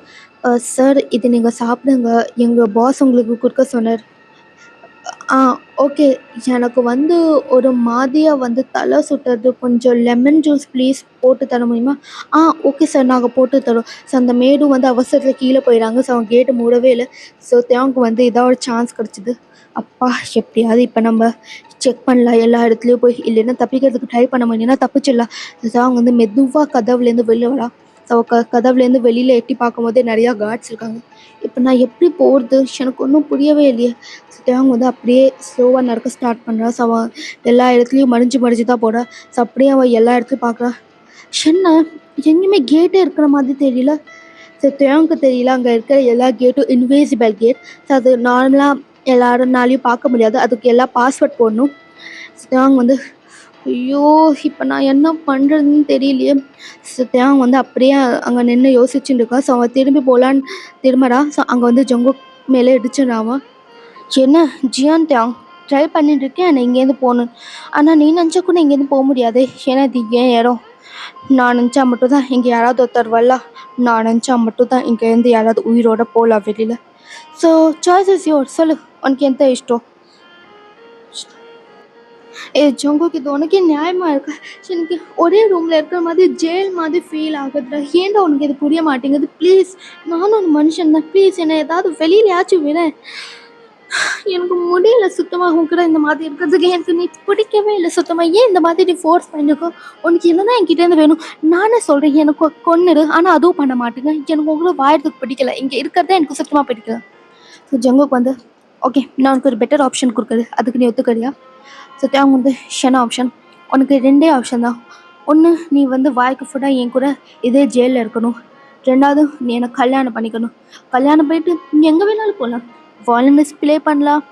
சார் இது நீங்கள் சாப்பிடுங்க, எங்கள் பாஸ் உங்களுக்கு கொடுக்க சொன்னார். ஆ ஓகே. எனக்கு வந்து ஒரு மாதிரியா வந்து தலை சுத்துது. கொஞ்சம் லெமன் ஜூஸ் ப்ளீஸ் போட்டு தர முடியுமா? ஆ ஓகே சார், நாங்க போட்டு தரோம். ஸோ அந்த மேடும் வந்து அவசரத்துல கீழ போயிறாங்க. ஸோ அவங்க கேட்ட மூடவே இல்ல. ஸோ தேவாங்க்கு வந்து இதான் ஒரு சான்ஸ் கிடைச்சது. அப்பா! எப்படியாவது இப்ப நம்ம செக் பண்ணலாம் எல்லா இடத்துலயும் போய். இல்லைன்னா தப்பிக்கிறதுக்கு ட்ரை பண்ண முடியும்னா தப்பிச்சிடலாம். தேவாங் வந்து மெதுவா கதவுலேருந்து வெளில வரான். ஸோ கதவுலேருந்து வெளியில எட்டி பார்க்கும்போதே நெறையா கார்ட்ஸ் இருக்காங்க. இப்ப நான் எப்படி போறது? எனக்கு ஒண்ணும் புரியவே இல்லையே! தேவாங் வந்து அப்படியே ஸ்லோவாக நடக்க ஸ்டார்ட் பண்ணுறான். ஸோ அவன் எல்லா இடத்துலையும் மடிஞ்சு மடிஞ்சு தான் போகிறான். ஸோ அப்படியே அவன் எல்லா இடத்துலையும் பார்க்குறான். என்ன எங்கேயுமே கேட்டே இருக்கிற மாதிரி தெரியல. ஸோ தேவாங்க்கு தெரியல அங்கே இருக்கிற எல்லா கேட்டும் இன்விசிபிள் கேட். ஸோ அது நார்மலாக எல்லாருனாலையும் பார்க்க முடியாது. அதுக்கு எல்லாம் பாஸ்வேர்ட் போடணும். தேவாங் வந்து ஐயோ இப்போ நான் என்ன பண்ணுறதுன்னு தெரியலையே. ஸோ தேவாங் வந்து அப்படியே அங்கே நின்று யோசிச்சுட்டு இருக்கான். ஸோ அவன் திரும்பி போகலான்னு திரும்புறான். ஸோ அங்கே வந்து ஜங்குக் மேலே இடிச்சிடுறான் அவன். என்ன ஜியான் தியாங் ட்ரை பண்ணிட்டு இருக்கேன் என்னை இங்கேருந்து போகணும். ஆனால் நீ நினச்சா கூட இங்கேருந்து போக முடியாது. ஏன்னா இது ஏன் இடம். நான் நினச்சா மட்டும் தான் இங்கே யாராவது ஒருத்தர் வரலாம். நான் நினச்சா மட்டும் தான் இங்கேருந்து யாராவது உயிரோட போகலாம் வெளியில். ஸோ சாய்ஸ் இஸ் யோர், சொல்லு உனக்கு எந்த இஷ்டம். ஜங்குக் இது உனக்கே நியாயமா இருக்கா? எனக்கு ஒரே ரூமில் இருக்கிற மாதிரி ஜெயில் மாதிரி ஃபீல் ஆகுதுடா. ஏன்டா உனக்கு இது புரிய மாட்டேங்குது? ப்ளீஸ், நானும் ஒரு மனுஷன் தான். ப்ளீஸ் என்னை ஏதாவது வெளியிலயாச்சும் விட. எனக்கு முடியல சுத்தமாக உன் கூட இந்த மாதிரி இருக்கிறதுக்கு. எனக்கு நீ பிடிக்கவே இல்லை சுத்தமாக. ஏன் இந்த மாதிரி நீ ஃபோர்ஸ் பண்ணிக்கோ? உனக்கு என்னதான் என்கிட்டேருந்து வேணும்? நானே சொல்கிறேன் எனக்கு கொன்னுடு, ஆனால் அதுவும் பண்ண மாட்டேங்க. எனக்கு உங்களை வாழறதுக்கு பிடிக்கல. இங்கே இருக்கிறதே எனக்கு சுத்தமாக பிடிக்கல. ஸோ ஜங்குக்கு வந்து ஓகே நான் உனக்கு ஒரு பெட்டர் ஆப்ஷன் கொடுக்குறது, அதுக்கு நீ ஒத்துக்கறியா? ஸோ அவங்க வந்து என்ன ஆப்ஷன்? உனக்கு ரெண்டே ஆப்ஷன் தான். ஒன்று நீ வந்து வாய்க்கு ஃபுல்லாக என் கூட இதே ஜெயிலில் இருக்கணும். ரெண்டாவது நீ எனக்கு கல்யாணம் பண்ணிக்கணும். கல்யாணம் பண்ணிட்டு நீ எங்கே வேணாலும் போகலாம், வாலண்டியர்ஸ் ப்ளே பண்ணலாம்.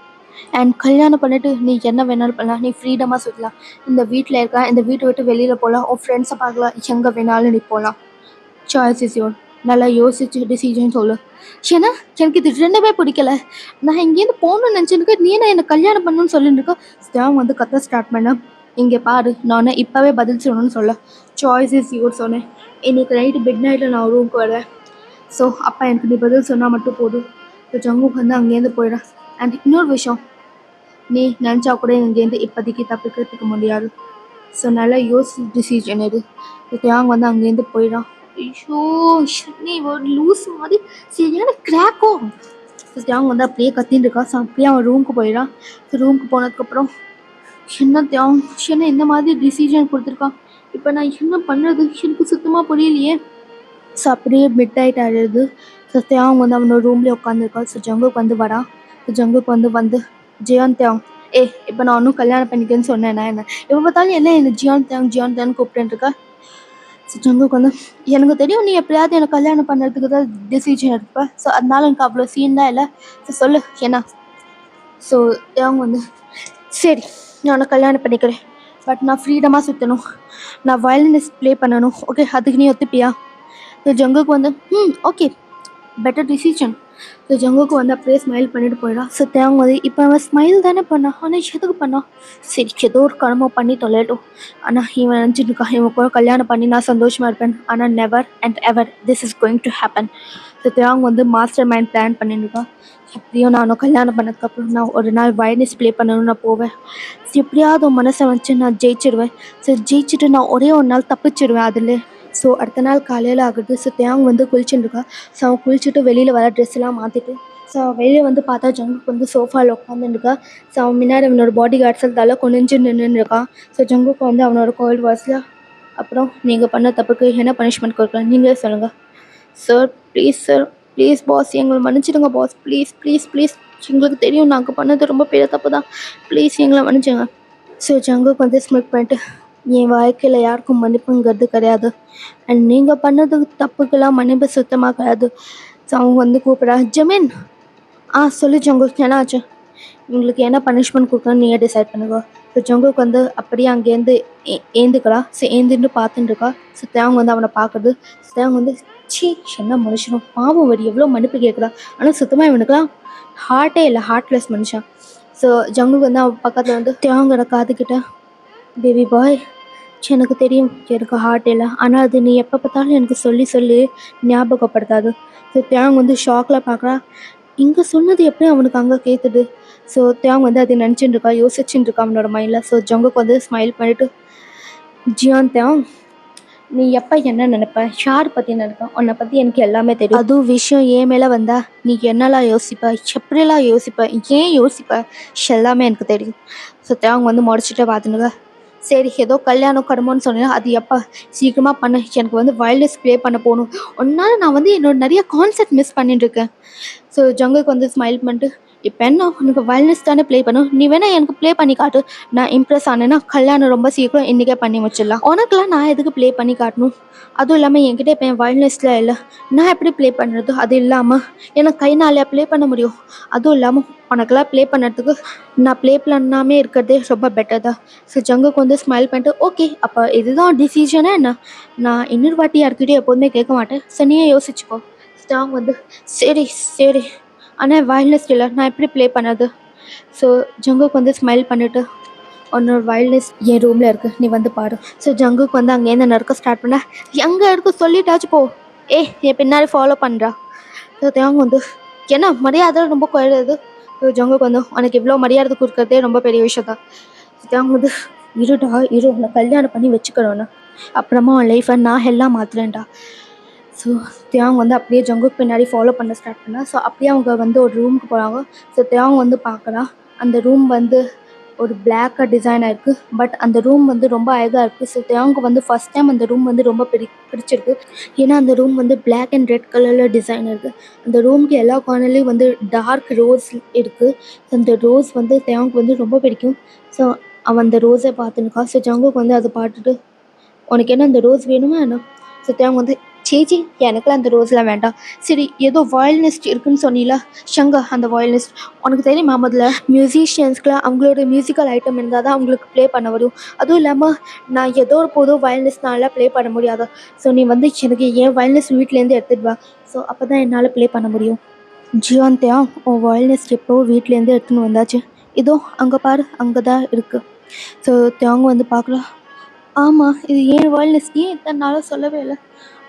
அண்ட் கல்யாணம் பண்ணிவிட்டு நீ என்ன வேணாலும் பண்ணலாம். நீ ஃப்ரீடமாக சுற்றலாம். இந்த வீட்டில் இருக்க, இந்த வீட்டை விட்டு வெளியில் போகலாம், உன் ஃப்ரெண்ட்ஸை பார்க்கலாம், எங்கே வேணாலும் நீ போகலாம். Choice is your. நல்லா யோசிச்சு டிசிஷன் சொல்லு. ஏன்னா எனக்கு இது ரெண்டுமே பிடிக்கல. நான் இங்கேருந்து போகணும்னு நினச்சிருக்கேன். நீ என்ன கல்யாணம் பண்ணணும்னு சொல்லிட்டு இருக்கோம். ஸ்டாம் வந்து கத்த ஸ்டார்ட் பண்ண. இங்கே பாரு, நான் இப்போவே பதில் சொல்லணும்னு சொல்ல. சாய்ஸ் இஸ் யோர் சொன்னேன். இன்னைக்கு நைட்டு மிட் நைட்டில் நான் ரூமுக்கு வரேன். ஸோ அப்பா எனக்கு நீ பதில் சொன்னால் மட்டும் போதும். ஸோ ஜங்குக்கு வந்து அங்கேருந்து போயிடுறேன். அண்ட் இன்னொரு விஷயம், நீ நினச்சா கூட இங்கேருந்து இப்போதைக்கு தப்பிக்கிறதுக்கு முடியாது. ஸோ நல்லா யோசி டிசிஷன் எது. தேவாங் வந்து அங்கேருந்து போயிடான். ஐயோ நீ ஒரு லூஸ் மாதிரி சரியான கிராக்கோ. தேவாங் வந்து அப்படியே கத்தின்னு இருக்கா. ஸோ அப்படியே அவன் ரூமுக்கு போயிடான். ஸோ ரூமுக்கு போனதுக்கப்புறம் என்ன தேவாங் என்ன இந்த மாதிரி டிசிஷன் கொடுத்துருக்கான். இப்போ நான் என்ன பண்ணுறது எனக்கு சுத்தமாக புரியலையே. ஸோ அப்படியே மிட் நைட் ஆகிடுது. ஸோ தேவாங் வந்து அவனோட ரூம்லேயே உட்காந்துருக்கான். ஸோ ஜங்குக்கு வந்து வரான். ஸோ ஜங்குக்கு வந்து ஜியான் தேவாங் இப்போ நான் ஒன்றும் கல்யாணம் பண்ணிக்கேன்னு சொன்னேன்னா என்ன எப்போ பார்த்தாலும் என்ன ஜியான் தேவாங் கூப்பிட்டுருக்கா. ஸோ ஜங்குக்கு வந்து எனக்கு தெரியும் நீ எப்படியாவது எனக்கு கல்யாணம் பண்ணுறதுக்கு தான் டிசிஷன் எடுப்பேன். ஸோ அதனால எனக்கு அவ்வளோ சீன் தான் இல்லை. ஸோ சொல்லு என்ன. ஸோ தேவாங் வந்து சரி நான் உன்னை கல்யாணம் பண்ணிக்கிறேன். பட் நான் ஃப்ரீடமாக சுற்றணும், நான் வயலினிஸ்ட் ப்ளே பண்ணணும். ஓகே அதுக்கு நீ ஒத்துப்பியா? ஸோ ஜங்குக்கு வந்து ஓகே பெட்டர் டிசிஷன். ஸோ ஜங்குக்கு வந்து அப்படியே ஸ்மைல் பண்ணிட்டு போயிடான். ஸோ தேவாங் வந்து இப்போ அவன் ஸ்மைல் தானே பண்ணான், ஆனால் எதுக்கு பண்ணான்? சரி ஏதோ ஒரு கடமை பண்ணி தொலைட்டும். ஆனால் இவன் நினச்சிட்டு இருக்கான் இவன் கூட கல்யாணம் பண்ணி நான் சந்தோஷமாக இருப்பேன். ஆனால் never and ever this is going to happen. So Devang வந்து மாஸ்டர் மைண்ட் பிளான் பண்ணியிருக்கான். எப்படியும் நானும் கல்யாணம் பண்ணதுக்கப்புறம் நான் ஒரு நாள் வயலினிஸ் ப்ளே பண்ணணும்னு நான் போவேன். எப்படியாவது உன் மனசை வச்சு நான் ஜெயிச்சிடுவேன். ஸோ ஜெயிச்சுட்டு நான் ஒரே ஒரு நாள் தப்பிச்சிடுவேன் அதில். ஸோ அடுத்த நாள் காலையில் ஆகுது. ஸோ தேவாங் வந்து குளிச்சுட்டுருக்கா. ஸோ அவன் குளிச்சுட்டு வெளியில் வர ட்ரெஸ் எல்லாம் மாற்றிட்டு ஸோ வெளியே வந்து பார்த்தா ஜங்குக்கு வந்து சோஃபாவில் உட்காந்துருக்கா. ஸோ அவன் முன்னாடி அவனோட பாடி கார்ட்ஸ் தலை குனிஞ்சு நின்றுன்னு இருக்கான். ஸோ ஜங்குக்கு வந்து அவனோட கோல்டு வாய்ஸில் அப்புறம் நீங்கள் பண்ண தப்புக்கு என்ன பனிஷ்மெண்ட் கொடுக்கலாம் நீங்களே சொல்லுங்கள். Sir please sir, please boss எங்களை மன்னிச்சிடுங்க பாஸ், ப்ளீஸ் ப்ளீஸ் ப்ளீஸ். எங்களுக்கு தெரியும் நாங்கள் பண்ணது ரொம்ப பெரிய தப்பு தான், ப்ளீஸ் எங்களை மன்னிச்சுங்க. ஸோ ஜங்குக்கு வந்து ஸ்மிக் பண்ணிட்டு என் வாழ்க்கையில் யாருக்கும் மன்னிப்புங்கிறது கிடையாது. அண்ட் நீங்கள் பண்ணது தப்புக்கெல்லாம் மன்னிப்பு சுத்தமாக கிடையாது. ஸோ அவங்க வந்து கூப்பிட்றா ஜமீன். சொல்லு ஜங்கு என்ன ஆச்சு? உங்களுக்கு என்ன பனிஷ்மெண்ட் கொடுக்கணும்னு நீங்கள் டிசைட் பண்ணுங்க. ஸோ ஸோ ஜங்குக்கு வந்து அப்படியே அங்கேருந்து ஏந்துக்கிறா. ஸோ ஏந்திருந்து பார்த்துட்டு இருக்கா. ஸோ தேவங்க வந்து அவனை பார்க்குறது. தேவங்க வந்து ச்சீ என்ன மனுஷனும் பாவம் வரி எவ்வளோ மன்னிப்பு கேட்குறா. ஆனால் சுத்தமாக இவனுக்குலாம் ஹார்ட்டே இல்லை, ஹார்ட்லெஸ் மனுஷன். ஸோ ஜங்குக்கு வந்து அவன் பக்கத்தில் வந்து தேவங்கிற காதுக்கிட்ட பேபி பாய் எனக்கு தெரியும் எனக்கு ஹார்ட் இல்லை, ஆனால் அது நீ எப்போ பார்த்தாலும் எனக்கு சொல்லி சொல்லி ஞாபகப்படுத்தாது. ஸோ தேவங்க வந்து ஷாக்கில் பார்க்குறா. இங்கே சொன்னது எப்படி அவனுக்கு அங்கே கேட்குது. ஸோ தேவங்க வந்து அதை நினச்சிட்டு இருக்கா, யோசிச்சுட்டு இருக்கா அவனோட மைண்டில். ஸோ ஜங்குக்கு வந்து ஸ்மைல் பண்ணிட்டு ஜியான் தேவ் நீ எப்போ என்ன நினைப்ப, யார் பற்றி நினைப்ப, உன்னை பற்றி எனக்கு எல்லாமே தெரியும். அதுவும் விஷயம் ஏன் மேலே வந்தா நீ என்னெல்லாம் யோசிப்ப, எப்படிலாம் யோசிப்ப, ஏன் யோசிப்ப, எல்லாமே எனக்கு தெரியும். ஸோ தேவங்க வந்து முடிச்சுட்டு பார்த்துனுங்க. சரி ஏதோ கல்யாணம் கடுமோன்னு சொன்னேன், அது எப்போ சீக்கிரமாக பண்ண, எனக்கு வந்து வயர்லெஸ் ப்ளே பண்ண போகணும், ஒன்றால் நான் வந்து என்னோட நிறைய கான்செப்ட் மிஸ் பண்ணிட்டுருக்கேன். ஸோ ஜங்குக்கு வந்து ஸ்மைல் பண்ணிட்டு இப்போ என்ன உனக்கு வயர்லெஸ் தானே ப்ளே பண்ணும், நீ வேணா எனக்கு ப்ளே பண்ணி காட்டு, நான் இம்ப்ரெஸ் ஆனேன்னா கல்யாணம் ரொம்ப சீக்கிரம் இன்றைக்கே பண்ணி வச்சிடலாம். உனக்குலாம் நான் எதுக்கு ப்ளே பண்ணி காட்டணும், அதுவும் இல்லாமல் என்கிட்ட இப்போ என் வயர்லெஸ்ல இல்லை, நான் எப்படி ப்ளே பண்ணுறது, அது இல்லாமல் எனக்கு கை நாளையா ப்ளே பண்ண முடியும், அதுவும் இல்லாமல் உனக்கெல்லாம் ப்ளே பண்ணுறதுக்கு நான் ப்ளே பண்ணாமே இருக்கிறதே ரொம்ப பெட்டர் தான். ஸோ ஜங்குக்கு வந்து ஸ்மைல் பண்ணிட்டு ஓகே அப்போ இதுதான் டிசிஷனே என்ன, நான் இன்னொரு வாட்டி யார்கிட்டயும் எப்போதுமே கேட்க மாட்டேன், ஸோ நீயே யோசிச்சுக்கோ. ஸ்டாங் வந்து சரி சரி ஆனால் வயர்லெஸ் இல்லை, நான் எப்படி ப்ளே பண்ணது. ஸோ ஜங்குக்கு வந்து ஸ்மைல் பண்ணிவிட்டு உன்னோட வயர்லெஸ் என் ரூமில் இருக்குது, நீ வந்து பாரு. ஸோ ஜங்குக்கு வந்து அங்கேருந்து நடக்க ஸ்டார்ட் பண்ண, எங்கே இருக்கு சொல்லிட்டாச்சு போ, என் பின்னாடி ஃபாலோ பண்ணுறா. ஸோ தேவங்க வந்து என்ன மரியாதை ரொம்ப குறையுது. ஸோ ஜங்குக்கு வந்து உனக்கு இவ்வளோ மரியாதை கொடுக்குறதே ரொம்ப பெரிய விஷயம் தான். தேவங்க வந்து இருடா இரு, உன்னை கல்யாணம் பண்ணி வச்சுக்கிறோன்னு, அப்புறமா உன் லைஃப்பை நான் எல்லாம் மாற்றுறேன்டா. ஸோ தேவங்க வந்து அப்படியே ஜங்குக்கு பின்னாடி ஃபாலோ பண்ண ஸ்டார்ட் பண்ணா. ஸோ அப்படியே அவங்க வந்து ஒரு ரூமுக்கு போகிறாங்க. ஸோ தேவங்க வந்து பார்க்குறா, அந்த ரூம் வந்து ஒரு பிளாக்காக டிசைன் ஆகிருக்கு, பட் அந்த ரூம் வந்து ரொம்ப அழகாக இருக்குது. ஸோ தேவங்க வந்து ஃபஸ்ட் டைம் அந்த ரூம் வந்து ரொம்ப பிடிச்சிருக்கு. ஏன்னா அந்த ரூம் வந்து பிளாக் அண்ட் ரெட் கலரில் டிசைன் இருக்குது. அந்த ரூமுக்கு எல்லா கார்னர்லேயும் வந்து டார்க் ரோஸ் இருக்குது. அந்த ரோஸ் வந்து தேவங்க வந்து ரொம்ப பிடிக்கும். ஸோ அவன் அந்த ரோஸை பார்த்துனுக்கா. ஸோ ஜங்குக்கு வந்து அதை பார்த்துட்டு உனக்கு என்ன அந்த ரோஸ் வேணுமா என்ன. ஸோ தேவங்க வந்து சேச்சி எனக்குலாம் அந்த ரோஸ்லாம் வேண்டாம், சரி ஏதோ வயல்னிஸ்ட் இருக்குன்னு சொன்னீங்களா ஷங்கா, அந்த வயல்னிஸ்ட் உனக்கு தெரியுமா, முதல்ல மியூசிஷியன்ஸ்க்குலாம் அவங்களோட மியூசிக்கல் ஐட்டம் இருந்தால் தான் அவங்களுக்கு ப்ளே பண்ண வரும், அதுவும் இல்லாமல் நான் ஏதோ ஒரு போதும் வயல்னிஸ்ட்னால ப்ளே பண்ண முடியாது. ஸோ நீ வந்து எனக்கு என் வயல்னிஸ்ட் வீட்டிலேருந்து எடுத்துகிட்டு வா, ஸோ அப்போ தான் என்னால் ப்ளே பண்ண முடியும். ஜியாந்தியா உன் வயல்னிஸ்ட் எப்போ வீட்டிலேருந்து எடுத்துன்னு வந்தாச்சு, இதோ அங்கே பாரு அங்கே தான் இருக்குது. ஸோ தேவங்க வந்து பார்க்கலாம், ஆமாம் இது ஏன் வயல்னஸ், ஏன் இத்தனை நாளாக சொல்லவே இல்லை,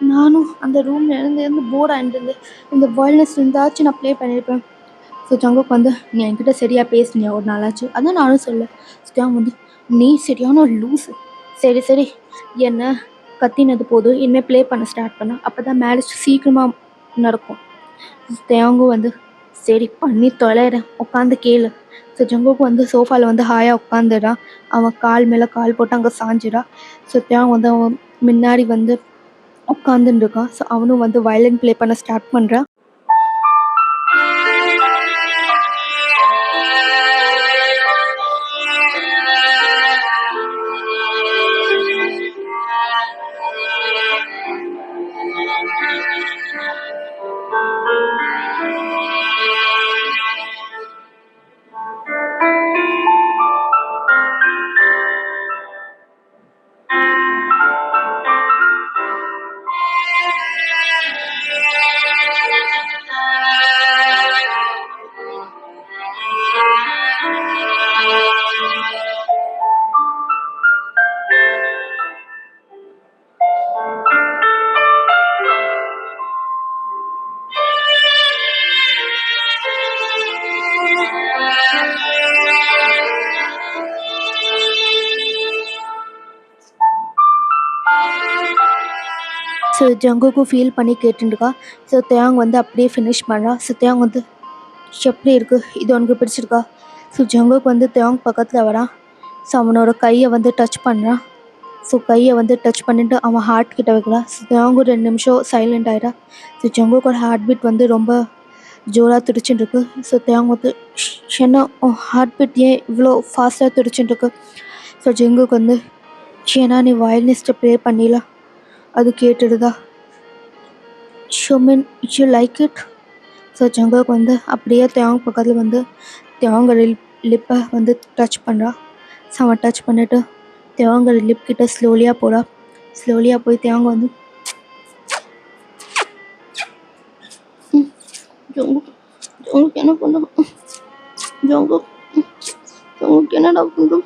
நானும் அந்த ரூமில் இருந்து போர் ஆகிட்டு இந்த வயல்னஸ் இருந்தாச்சும் நான் ப்ளே பண்ணியிருப்பேன். ஸோ ஜங்குக்கு வந்து நீ என்கிட்ட சரியாக பேசுனியா ஒரு நாளாச்சு, அதான் நானும் சொல்ல. ஸ்டாங் வந்து நீ சரியான ஒரு லூஸு, சரி சரி என்ன கத்தினது போதும், இனிமேல் ப்ளே பண்ண ஸ்டார்ட் பண்ண, அப்போ தான் மேரேஜ் சீக்கிரமாக நடக்கும். தேவங்கும் வந்து சரி பண்ணி தொலைறேன் உட்காந்து கேளு. ஸோ ஜங்குக்கு வந்து சோஃபாவில் வந்து ஹாயாக உட்காந்துடான், அவன் கால் மேலே கால் போட்டு அங்கே சாஞ்சிடான். ஸோ தேவன் வந்து அவன் முன்னாடி வந்து உட்காந்துட்டு இருக்கான். ஸோ அவனும் வந்து வயலின் ப்ளே பண்ண ஸ்டார்ட் பண்ணுறான். ஸோ ஜங்குக்கும் ஃபீல் பண்ணி கேட்டுருக்கா. ஸோ தேங் வந்து அப்படியே ஃபினிஷ் பண்ணுறா. ஸோ தேங் வந்து எப்படி இருக்குது, இது உனக்கு பிடிச்சிருக்கா. ஸோ ஜங்குக்கு வந்து தேங் பக்கத்தில் வரான். ஸோ அவனோட கையை வந்து டச் பண்ணுறான். ஸோ கையை வந்து டச் பண்ணிவிட்டு அவன் ஹார்ட் கிட்ட வைக்கிறான். ஸோ தேங்கும் 2 நிமிஷம் சைலண்ட் ஆகிடா. ஸோ ஜங்குக்கோட ஹார்ட் பீட் வந்து ரொம்ப ஜோராக துடிச்சுட்டு இருக்கு. ஸோ தேங் வந்து என்ன ஹார்ட் பீட் ஏன் இவ்வளோ ஃபாஸ்ட்டாக துடிச்சுட்டு இருக்கு. ஸோ ஜங்குக்கு வந்து ஏன்னா நீ வயலினிஸ்ட்டை ப்ளே பண்ணிடல, அது கேட்டுடுதா. ஷோமின் யூ லைக் இட். ஸோ ஜங்குக்கு வந்து அப்படியே தேங் பக்கத்தில் வந்து தேங்க லிப்பை வந்து டச் பண்ணுறா. ஸோ அவன் டச் பண்ணிட்டு தேவாங்க லிப் கிட்ட ஸ்லோலியாக போகிறா. ஸ்லோலியாக போய் தேவாங்க வந்து ஜங்குக் ஜங்குக் என்ன பண்ணும், ஜங்குக் ஜங்குக் என்னடா பண்ணும்,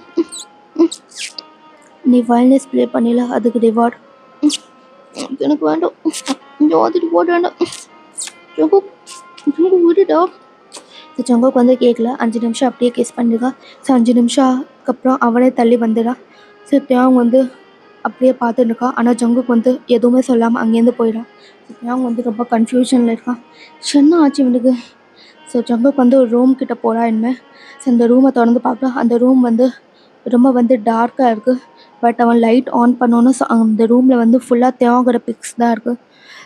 நீ வயல்னஸ் ப்ளே பண்ணல அதுக்கு ரிவார்ட் எனக்கு வேண்டாம், ஜோதிட்டு போட வேண்டாம், ஜங்குக் ஜங்குக் விட்டுட்டா. ஸோ ஜங்குக் வந்து கேட்கல. 5 நிமிஷம் அப்படியே கிஸ் பண்ணிருக்கா. ஸோ 5 நிமிஷம்க்கு அப்புறம் அவனே தள்ளி வந்துடா. ஸோ தேவாங்க வந்து அப்படியே பார்த்துட்டு இருக்கா. ஆனால் ஜங்குக் வந்து எதுவுமே சொல்லாமல் அங்கேருந்து போயிடான். ஸோ தேவாங்க வந்து ரொம்ப கன்ஃபியூஷனில் இருக்கான். என்ன ஆச்சு இவனுக்கு. ஸோ ஜங்குக் வந்து ஒரு ரூம் கிட்ட போகிறா இனிமேல். ஸோ அந்த ரூமை திறந்து பார்க்கலாம். அந்த ரூம் வந்து ரொம்ப வந்து டார்க்காக இருக்குது. பட் அவன் லைட் ஆன் பண்ணோன்னு ஸோ அந்த ரூமில் வந்து ஃபுல்லாக தேவாங்கோட பிக்ஸ் தான் இருக்குது.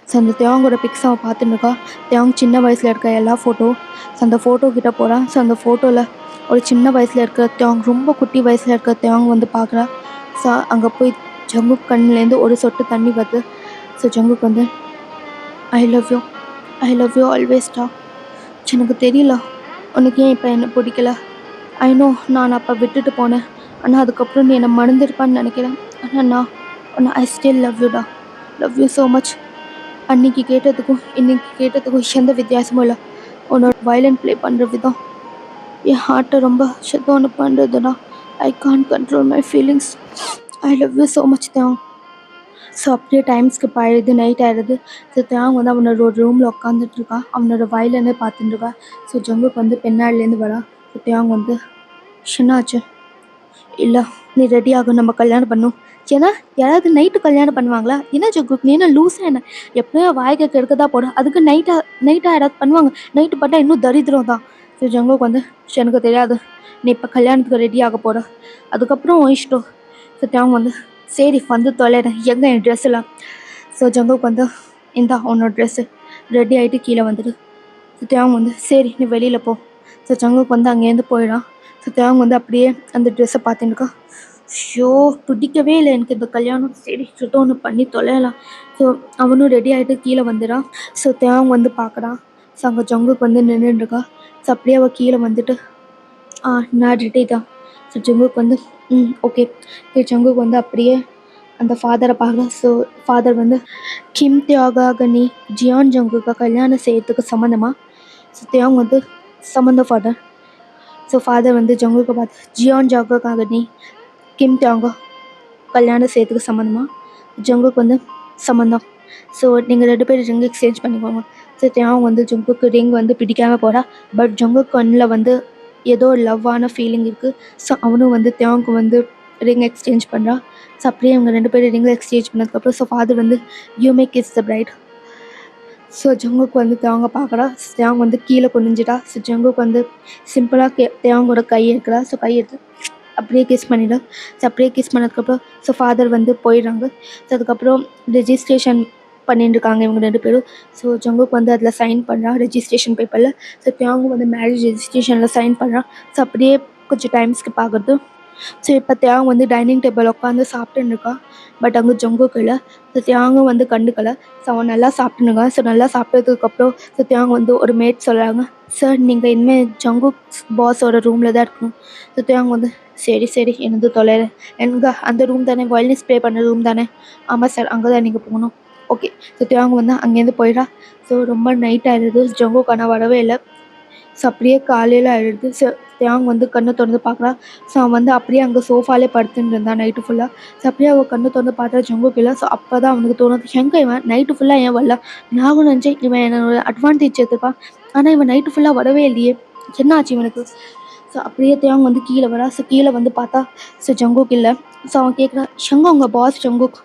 ஸோ அந்த தேவாங்கோட பிக்ஸ் அவன் பார்த்துட்டு இருக்கா. தேவாங் சின்ன வயசில் இருக்க எல்லா ஃபோட்டோ. ஸோ அந்த ஃபோட்டோ கிட்ட போகிறான். ஸோ அந்த ஃபோட்டோவில் ஒரு சின்ன வயசில் இருக்க தேவாங், ரொம்ப குட்டி வயசில் இருக்க தேவாங் வந்து பார்க்குறா. ஸோ அங்கே போய் ஜங்குக் கண்ணுலேருந்து ஒரு சொட்டு தண்ணி வருது. ஸோ ஜங்குக் வந்து I love you, I love you ஆல்வேஸ்டா. எனக்கு தெரியல உனக்கு ஏன் இப்போ என்னை பிடிக்கல. ஐ நோ நான் அப்போ விட்டுட்டு போனேன். ஆனால் அதுக்கப்புறம் நீ என்னை மறந்துருப்பான்னு நினைக்கிறேன். ஆனால் நான் ஐ ஸ்டில் லவ் யூடா, லவ் யூ ஸோ மச். அன்னைக்கு கேட்டதுக்கும் இன்னைக்கு கேட்டதுக்கும் எந்த வித்தியாசமும் இல்லை. உன்னோட வயலன் ப்ளே பண்ணுற விதம் என் ஹார்ட்டை ரொம்ப ஷட் பண்ணுறதுடா. I can't control my feelings. I love you so much Devang. So அப்படியே டைம் ஸ்கிப் ஆகிடுது, நைட் ஆகிடுது. ஸோ தேவாங் வந்து அவனோட ஒரு ரூமில் உட்காந்துட்டு இருக்கா. அவனோட வயலனே பார்த்துட்டு இருக்கா. ஸோ ஜங்குக் வந்து பெண்ணாடிலேருந்து வரா. ஸோ தேவாங் வந்து என்னாச்சு, இல்லை நீ ரெடி ஆகும், நம்ம கல்யாணம் பண்ணும். ஏன்னா யாராவது நைட்டு கல்யாணம் பண்ணுவாங்களா என்ன ஜங்குக், நீ என்ன லூஸா என்ன, எப்படியோ வாய்க்கு கெடுக்க தான் போடும், அதுக்கு நைட்டாக யாராவது பண்ணுவாங்க, நைட்டு பண்ணால் இன்னும் தரித்திரம் தான். ஸோ ஜங்குக் வந்து எனக்கு தெரியாது, நீ இப்போ கல்யாணத்துக்கு ரெடி ஆக போகிற, அதுக்கப்புறம் இஷ்டம். ஸோ தேவாங் வந்து சரி வந்து தொலைறேன், எங்கே என் ட்ரெஸ் எல்லாம். ஸோ ஜங்குக் வந்து இந்தா உன்னோட ட்ரெஸ்ஸு, ரெடி ஆகிட்டு கீழே வந்துடு. ஸோ தேவாங் வந்து சரி நீ வெளியில் போ. ஸோ ஜங்குக் வந்து அங்கேருந்து போயிடான். ஸோ தேவாங் வந்து அப்படியே அந்த ட்ரெஸ்ஸை பார்த்துட்டுருக்கா. ஷோ பிடிக்கவே இல்லை எனக்கு இந்த கல்யாணம், சரி சுத்தம் ஒன்று பண்ணி தொலையலாம். ஸோ அவனும் ரெடி ஆகிட்டு கீழே வந்துடான். ஸோ தேவாங் வந்து பார்க்குறான். ஸோ அங்கே ஜங்குக் வந்து நின்றுட்டுருக்கா. ஸோ அப்படியே அவள் கீழே வந்துட்டு நான் ரெடி தான். ஸோ ஜங்குக் வந்து ஓகே. ஸோ ஜங்குக் வந்து அப்படியே அந்த ஃபாதரை பார்க்குறான். ஸோ ஃபாதர் வந்து கிம் தியாகாக நீ ஜியான் ஜங்குக்கை கல்யாணம் செய்யறதுக்கு சம்மந்தமா. ஸோ தேவாங் வந்து சம்மந்தம் ஃபாதர். ஸோ ஃபாதர் வந்து ஜங்குக்கை பார்த்து ஜியான் ஜாகாக நீ கிம் தியாங்கா கல்யாணம் செய்யறதுக்கு சம்மந்தமா. ஜங்குக் வந்து சம்மந்தம். ஸோ நீங்கள் 2 பேரும் ரிங் எக்ஸ்சேஞ்ச் பண்ணிக்கோங்க. ஸோ தேவாங் வந்து ஜங்குக்கு ரிங் வந்து பிடிக்காமல் போகிறா. பட் ஜங்குக் கண்ணில் வந்து ஏதோ லவ்வான ஃபீலிங் இருக்குது. ஸோ அவனும் வந்து தேவாங்க்கு வந்து ரிங் எக்ஸ்சேஞ்ச் பண்ணுறான். ஸோ அப்படியே அவங்க 2 பேரும் ரிங் எக்ஸ்சேஞ்ச் பண்ணதுக்கப்புறம் ஸோ ஃபாதர் வந்து you may kiss the bride. So Jungkook வந்து தேவாங்க பார்க்குறா. தேவாங் வந்து கீழே குனிஞ்சிட்டா. ஸோ ஜங்குக் வந்து சிம்பிளாக தேவாங்கோட கை எடுக்கிறா. ஸோ கை எடுத்து அப்படியே கிஸ் பண்ணிவிடும். ஸோ அப்படியே கிஸ் பண்ணதுக்கப்புறம் ஸோ ஃபாதர் வந்து போயிடுறாங்க. ஸோ அதுக்கப்புறம் ரெஜிஸ்ட்ரேஷன் பண்ணிட்டுருக்காங்க இவங்க 2 பேரும். ஸோ ஜங்குக் வந்து அதில் சைன் பண்ணுறான் ரெஜிஸ்ட்ரேஷன் பேப்பரில். ஸோ தேவாங்கும் வந்து மேரேஜ் ரெஜிஸ்ட்ரேஷனில் சைன் பண்ணுறான். ஸோ அப்படியே கொஞ்சம் டைம் ஸ்கிப் ஆகுது. ஸோ இப்போ தேவாங் வந்து டைனிங் டேபிள் உட்காந்து சாப்பிட்டுன்னு இருக்கா. பட் அங்கே ஜங்குக் இல்லை. ஸோ தேவாங்கும் வந்து கண்டுக்கலை. ஸோ அவன் நல்லா சாப்பிட்டுனுக்கான். ஸோ நல்லா சாப்பிட்டதுக்கப்புறம் ஸோ தேவாங் வந்து ஒரு மேட் சொல்கிறாங்க, சார் நீங்கள் இனிமேல் ஜங்குக் பாஸோட ரூமில் தான் இருக்கணும். ஸோ தேவாங் வந்து சரி சரி என்னது தொலைறேன், எங்கே அந்த ரூம் தானே, வயலின்ஸ் ப்ளே பண்ணுற ரூம் தானே, ஆமாம் சார் அங்கே தான் நீங்கள் போகணும். ஓகே. ஸோ தேவாங் வந்து அங்கேருந்து போயிடா. ஸோ ரொம்ப நைட் ஆகிடுது. ஜங்குக் ஆனால் வரவே இல்லை. ஸோ அப்படியே காலையில் ஆகிடுது. ஸோ தேவாங் வந்து கண்ணை திறந்து பார்க்குறா. ஸோ அவன் வந்து அப்படியே அங்கே சோஃபாலே படுத்துட்டு இருந்தான் நைட்டு ஃபுல்லாக. ஸோ அப்படியே அவள் கண்ணை திறந்து பார்த்தா ஜங்குக் இல்லை. ஸோ அப்போ தான் அவனுக்கு தோணுது, எங்கே இவன் நைட்டு ஃபுல்லாக ஏன் வரல, நானும் நினச்சேன் இவன் என்னோட அட்வான்டேஜ் எடுத்துப்பான், ஆனால் இவன் நைட்டு ஃபுல்லாக வரவே இல்லையே, என்ன ஆச்சு இவனுக்கு. ஸோ அப்படியே தேவாங் வந்து கீழே வரா. ஸோ கீழே வந்து பார்த்தா ஸோ ஜங்குக் இல்லை. ஸோ அவன் கேட்குறான், எங்கே உங்கள் பாஸ் ஜங்குக்,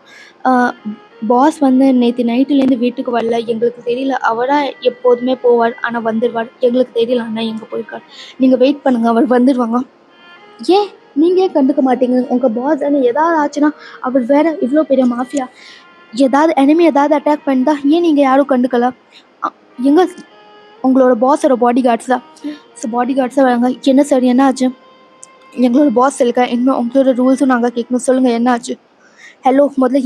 பாஸ் வந்து நேற்று நைட்டுலேருந்து வீட்டுக்கு வரல, எங்களுக்கு தெரியல, அவராக எப்போதுமே போவார் ஆனால் வந்துடுவார், எங்களுக்கு தெரியல அண்ணா எங்கே போயிருக்கார், நீங்கள் வெயிட் பண்ணுங்கள் அவர் வந்துடுவாங்க. ஏன் நீங்கள் ஏன் கண்டுக்க மாட்டீங்க, உங்கள் பாஸ் தானே, ஏதாவது ஆச்சுன்னா அவர் வேற இவ்வளோ பெரிய மாஃபியா, ஏதாவது எனிமி ஏதாவது அட்டாக் பண்ணிட்டா ஏன் நீங்கள் யாரும் கண்டுக்கல, எங்கே உங்களோட பாஸோட பாடி கார்ட்ஸ் தான். ஸோ பாடி கார்ட்ஸாக வராங்க. என்ன சார் என்ன ஆச்சு, எங்களோட பாஸ் இருக்கா, இன்னும் உங்களோட ரூல்ஸும் நாங்கள் கேட்கணும், சொல்லுங்கள் என்ன ஆச்சு. ஹலோ முதல்ல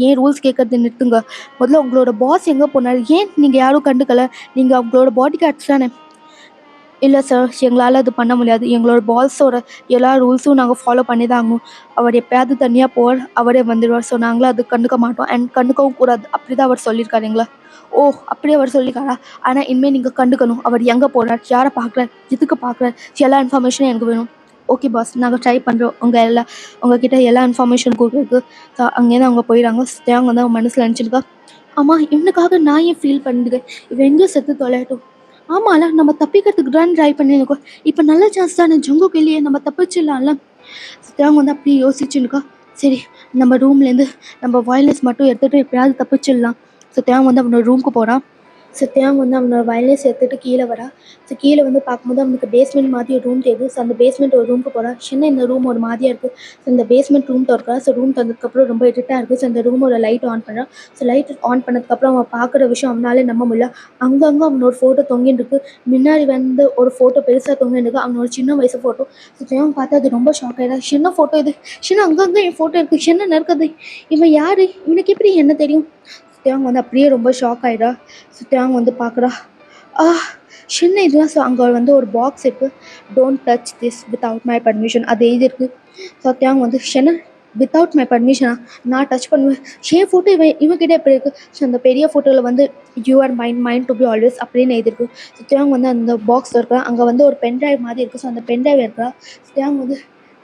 ஏன் ரூல்ஸ் கேட்கறது நிறுத்துங்க, முதல்ல உங்களோட பாஸ் எங்கே போனார், ஏன் நீங்கள் யாரும் கண்டுக்கல, நீங்கள் அவங்களோட பாடி கார்ட்ஸ் தானே. இல்லை சார், எங்களால் அது பண்ண முடியாது. எங்களோட பாஸோட எல்லா ரூல்ஸும் நாங்கள் ஃபாலோ பண்ணி தான் ஆகணும். அவர் எப்பயாவது தனியாக போவார், அவரே வந்துடுவார். ஸோ நாங்களும் அது கண்டுக்க மாட்டோம் அண்ட் கண்டுக்கவும் கூடாது. அப்படி தான் அவர் சொல்லியிருக்காரு எங்களை. ஓ, அப்படியே அவர் சொல்லியிருக்காரா? ஆனால் இனிமேல் நீங்கள் கண்டுக்கணும். அவர் எங்கே போகிறார், யாரை பார்க்குறார், எதுக்கு பார்க்குறார், எல்லா இன்ஃபர்மேஷனும் எனக்கு வேணும். ஓகே பாஸ், நாங்கள் ட்ரை பண்ணுறோம் உங்ககிட்ட எல்லா இன்ஃபர்மேஷன் கொடுக்குறதுக்கு. ஸோ அங்கேருந்து அவங்க போயிடுறாங்க. அவங்க வந்து அவங்க மனசில் நினச்சிருக்கா, ஆமாம் இவனுக்காக நான் ஏன் ஃபீல் பண்ணுறேன், இவன் எங்கேயோ செத்து தொலையட்டும். ஆமாம்ல, நம்ம தப்பிக்கிறதுக்கு தான் ட்ரை பண்ணியிருக்கோம். இப்போ நல்ல சான்ஸ் தானே, ஜங்குக்கு இல்லையே, நம்ம தப்பிச்சிடலாம்ல. அவங்க வந்து அப்படியே யோசிச்சுருக்கா. சரி, நம்ம ரூம்லேருந்து நம்ம வயர்லெஸ் மட்டும் எடுத்துகிட்டு எப்படியாவது தப்பிச்சிடலாம். ஸோ தேவன் வந்து அவனோட ரூமுக்கு போகிறான். ஸோ தேவன் வந்து அவனோட வயர்லெஸ் எடுத்துகிட்டு கீழே வரா. ஸோ கீழே வந்து பார்க்கும்போது அவனுக்கு பேஸ்மெண்ட் மாதிரி ஒரு ரூம் தெரியுது. ஸோ அந்த பேஸ்மெண்ட் ஒரு ரூமுக்கு போகிறான். சின்ன இந்த ரூம் ஒரு மாதிரியாக இருக்குது. ஸோ இந்த பேஸ்மெண்ட் ரூம் திறக்கிறா. ஸோ ரூம் திறந்ததுக்கப்புறம் ரொம்ப இருட்டாக இருக்குது. ஸோ அந்த ரூமோட லைட் ஆன் பண்ணுறான். ஸோ லைட் ஆன் பண்ணதுக்கப்புறம் அவன் பார்க்குற விஷயம் அவனாலே நம்ப முடியல. அங்கங்கே அவனோட ஃபோட்டோ தொங்கின்னு இருக்கு. முன்னாடி வந்து ஒரு ஃபோட்டோ பெருசாக தொங்கின்னு இருக்கு, அவனோட சின்ன வயசு ஃபோட்டோ. ஸோ தேவன் பார்த்து அது ரொம்ப ஷாக் ஆகிடா. சின்ன ஃபோட்டோ இது, சின்ன அங்கங்கே என் ஃபோட்டோ இருக்குது, சின்ன நடக்குது, இவன் யார், இவனுக்கு எப்படி என்ன தெரியும்? தேவங்க வந்து அப்படியே ரொம்ப ஷாக் ஆகிடா. ஸோ தேவங்க வந்து பார்க்குறா, சின்ன இதெல்லாம். ஸோ அங்கே வந்து ஒரு பாக்ஸ் இருக்குது, don't touch this without my permission, அது எழுதியிருக்கு. ஸோ தேவங்க வந்து சின்ன வித்தவுட் மை பர்மிஷனா, நான் டச் பண்ணுவேன், என் ஃபோட்டோ இவன்கிட்ட எப்படி இருக்குது? ஸோ அந்த பெரிய ஃபோட்டோவில் வந்து you are mind to be always அப்படின்னு எழுதியிருக்கு. ஸோ தேவங்க வந்து அந்த பாக்ஸ் இருக்கிறா. அங்கே வந்து ஒரு பென்ட்ரைவ் மாதிரி இருக்குது. ஸோ அந்த பென்ட்ரைவ் இருக்கிறா. ஸோ தேவங்க வந்து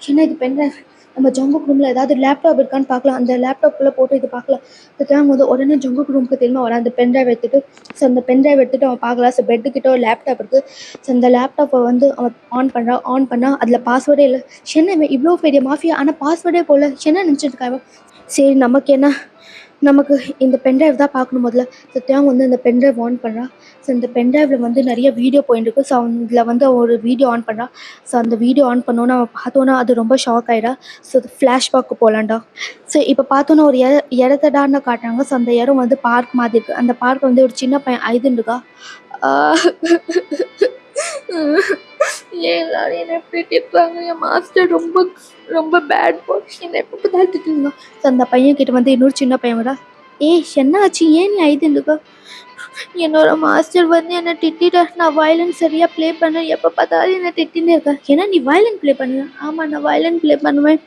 சின்ன இது பென்ட்ரைவ், நம்ம ஜங்குக் ரூமில் ஏதாவது லேப்டாப் இருக்கான்னு பார்க்கலாம், அந்த லேப்டாப்பில் போட்டு இது பார்க்கலாம். இந்த தேவங்க வந்து உடனே ஜங்குக் ரூமுக்கு திரும்ப வரான். அந்த பென்ட்ரைவ் எடுத்துகிட்டு. ஸோ அந்த பென்ட்ரைவ் எடுத்துகிட்டு அவன் பார்க்கலாம். ஸோ பெட்டுக்கிட்ட ஒரு லேப்டாப் இருக்குது. ஸோ அந்த லேப்டாப்பை வந்து அவன் ஆன் பண்ணால் அதில் பாஸ்வேர்டே இல்லை. என்ன இவ்வளோ பெரிய மாஃபியா, ஆனால் பாஸ்வேர்டே போல, என்ன நினச்சிட்டு சரி நமக்கு இந்த பென்ட்ரைவ் தான் பார்க்கணும் முதல்ல. ஸோ தேவங்க வந்து அந்த பென்ட்ரைவ் ஆன் பண்ணுறான். ஸோ இந்த பென்ட்ரைவில் வந்து நிறைய வீடியோ போயிட்டு இருக்கு. ஸோ அதில் வந்து ஒரு வீடியோ ஆன் பண்ணுறான். ஸோ அந்த வீடியோ ஆன் பண்ணோன்னா அவன் பார்த்தோன்னா அது ரொம்ப ஷாக் ஆகிடா. ஸோ அது ஃப்ளாஷ்பேக்கு போகலான்டா. ஸோ இப்போ பார்த்தோன்னா ஒரு இடத்தடான்னு காட்டுறாங்க. ஸோ அந்த இடம் வந்து பார்க் மாதிரி இருக்குது. அந்த பார்க் வந்து ஒரு சின்ன பையன் ஐதுண்டுக்கா. ஏன் எல்லாரும் என்னை எப்படி திட்டுறாங்க, என் மாஸ்டர் ரொம்ப ரொம்ப பேட் பாய், என்னை எப்போ தான் திட்டுங்க. ஸோ அந்த பையன்கிட்ட வந்து இன்னொரு சின்ன பையன் வரா. என்ன ஆச்சு, ஏன் நீ ஐதுண்டுக்கா? என்னோட மாஸ்டர் வந்து என்னை திட்டார், நான் வயலன் சரியாக ப்ளே பண்ணேன், எப்போ பார்த்தாலும் என்னை திட்டின்னு இருக்கேன். ஏன்னா நீ வயலன் ப்ளே பண்ணுவேன்? ஆமாம், நான் வயலன் ப்ளே பண்ணுவேன்.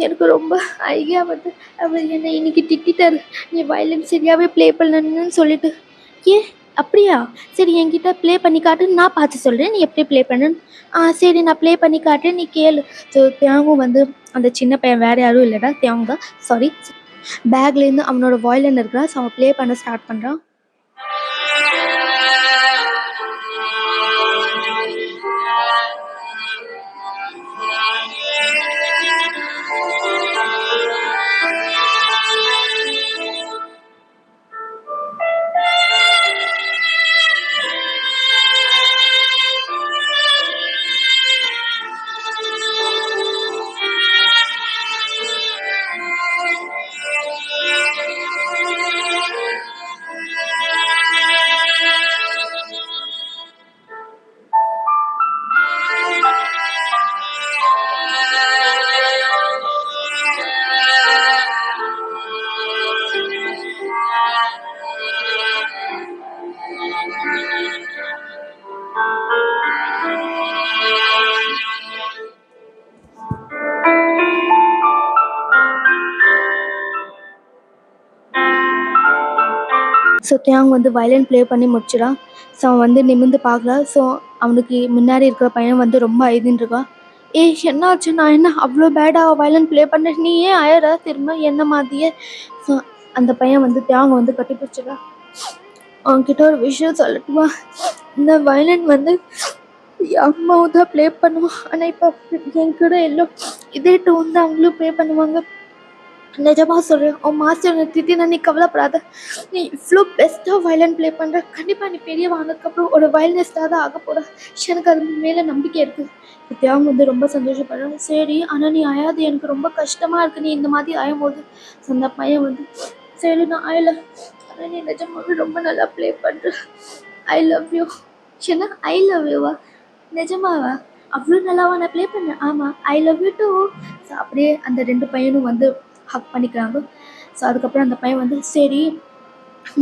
எனக்கு ரொம்ப ஐடியா வந்து அவர் என்னை இன்னைக்கு திட்டார், நீ வயலன் சரியாகவே ப்ளே பண்ணணுன்னு சொல்லிட்டு. ஏன் அப்படியா? சரி, என்கிட்ட ப்ளே பண்ணி காட்டு, நான் பார்த்து சொல்கிறேன் நீ எப்படி ப்ளே பண்ணு. சரி, நான் ப்ளே பண்ணி காட்டுறேன், நீ கேளு. ஸோ தியாங்கும் வந்து அந்த சின்ன பையன் வேறு யாரும் இல்லைடா, தியாங் தான், சாரி. பேக்லேருந்து அவனோட வயலன் இருக்கிறா. ஸோ அவன் ப்ளே பண்ண ஸ்டார்ட் பண்ணுறான். ஸோ தியாங் வந்து வயலின் ப்ளே பண்ணி முடிச்சிடான். ஸோ அவன் வந்து நிமிர்ந்து பார்க்கல. ஸோ அவனுக்கு முன்னாடி இருக்கிற பையன் வந்து ரொம்ப அழுதுன்ட்ருக்கான். என்னாச்சு, நான் என்ன அவ்வளோ பேடாக வயலின் ப்ளே பண்ணேன், நீ ஏன் அழற திரும்ப என்ன மாதிரியே? ஸோ அந்த பையன் வந்து தியாங் வந்து கட்டி பிடிச்சிடா. அவன்கிட்ட ஒரு விஷயம் சொல்லட்டுமா, இந்த வயலின் வந்து அம்மாவும் தான் ப்ளே பண்ணுவான், ஆனால் இப்போ என் கூட எல்லாம் இதே டோன் தான் அவங்களும் ப்ளே பண்ணுவாங்க. நிஜமாக சொல்கிறேன், உன் மாஸ்டர் திட்டினா நீ கவலைப்படாத, நீ இவ்வளோ பெஸ்ட்டாக வயலின் ப்ளே பண்ணுற, கண்டிப்பாக நீ பெரிய வாங்கினதுக்கப்புறம் ஒரு வயலினிஸ்டாக தான் ஆக போகிற, எனக்கு அது மேலே நம்பிக்கை இருக்குது. தியாங் வந்து ரொம்ப சந்தோஷப்படுறான். சரி, ஆனால் நீ அழாது, எனக்கு ரொம்ப கஷ்டமாக இருக்குது நீ இந்த மாதிரி அழும்போது. அந்த பையன் வந்து சரி நான் அழலை, ஆனால் நீ நிஜமாவே ரொம்ப நல்லா ப்ளே பண்ணுற, ஐ லவ் யூ. ஏன்னா ஐ லவ் யூவா? நிஜமாவா? அவ்வளோ நல்லாவா நான் ப்ளே பண்ணேன்? ஆமாம், I love you too. So அப்படியே அந்த ரெண்டு பையனும் வந்து ஹக் பண்ணிக்கிறாங்க. ஸோ அதுக்கப்புறம் அந்த பையன் வந்து சரி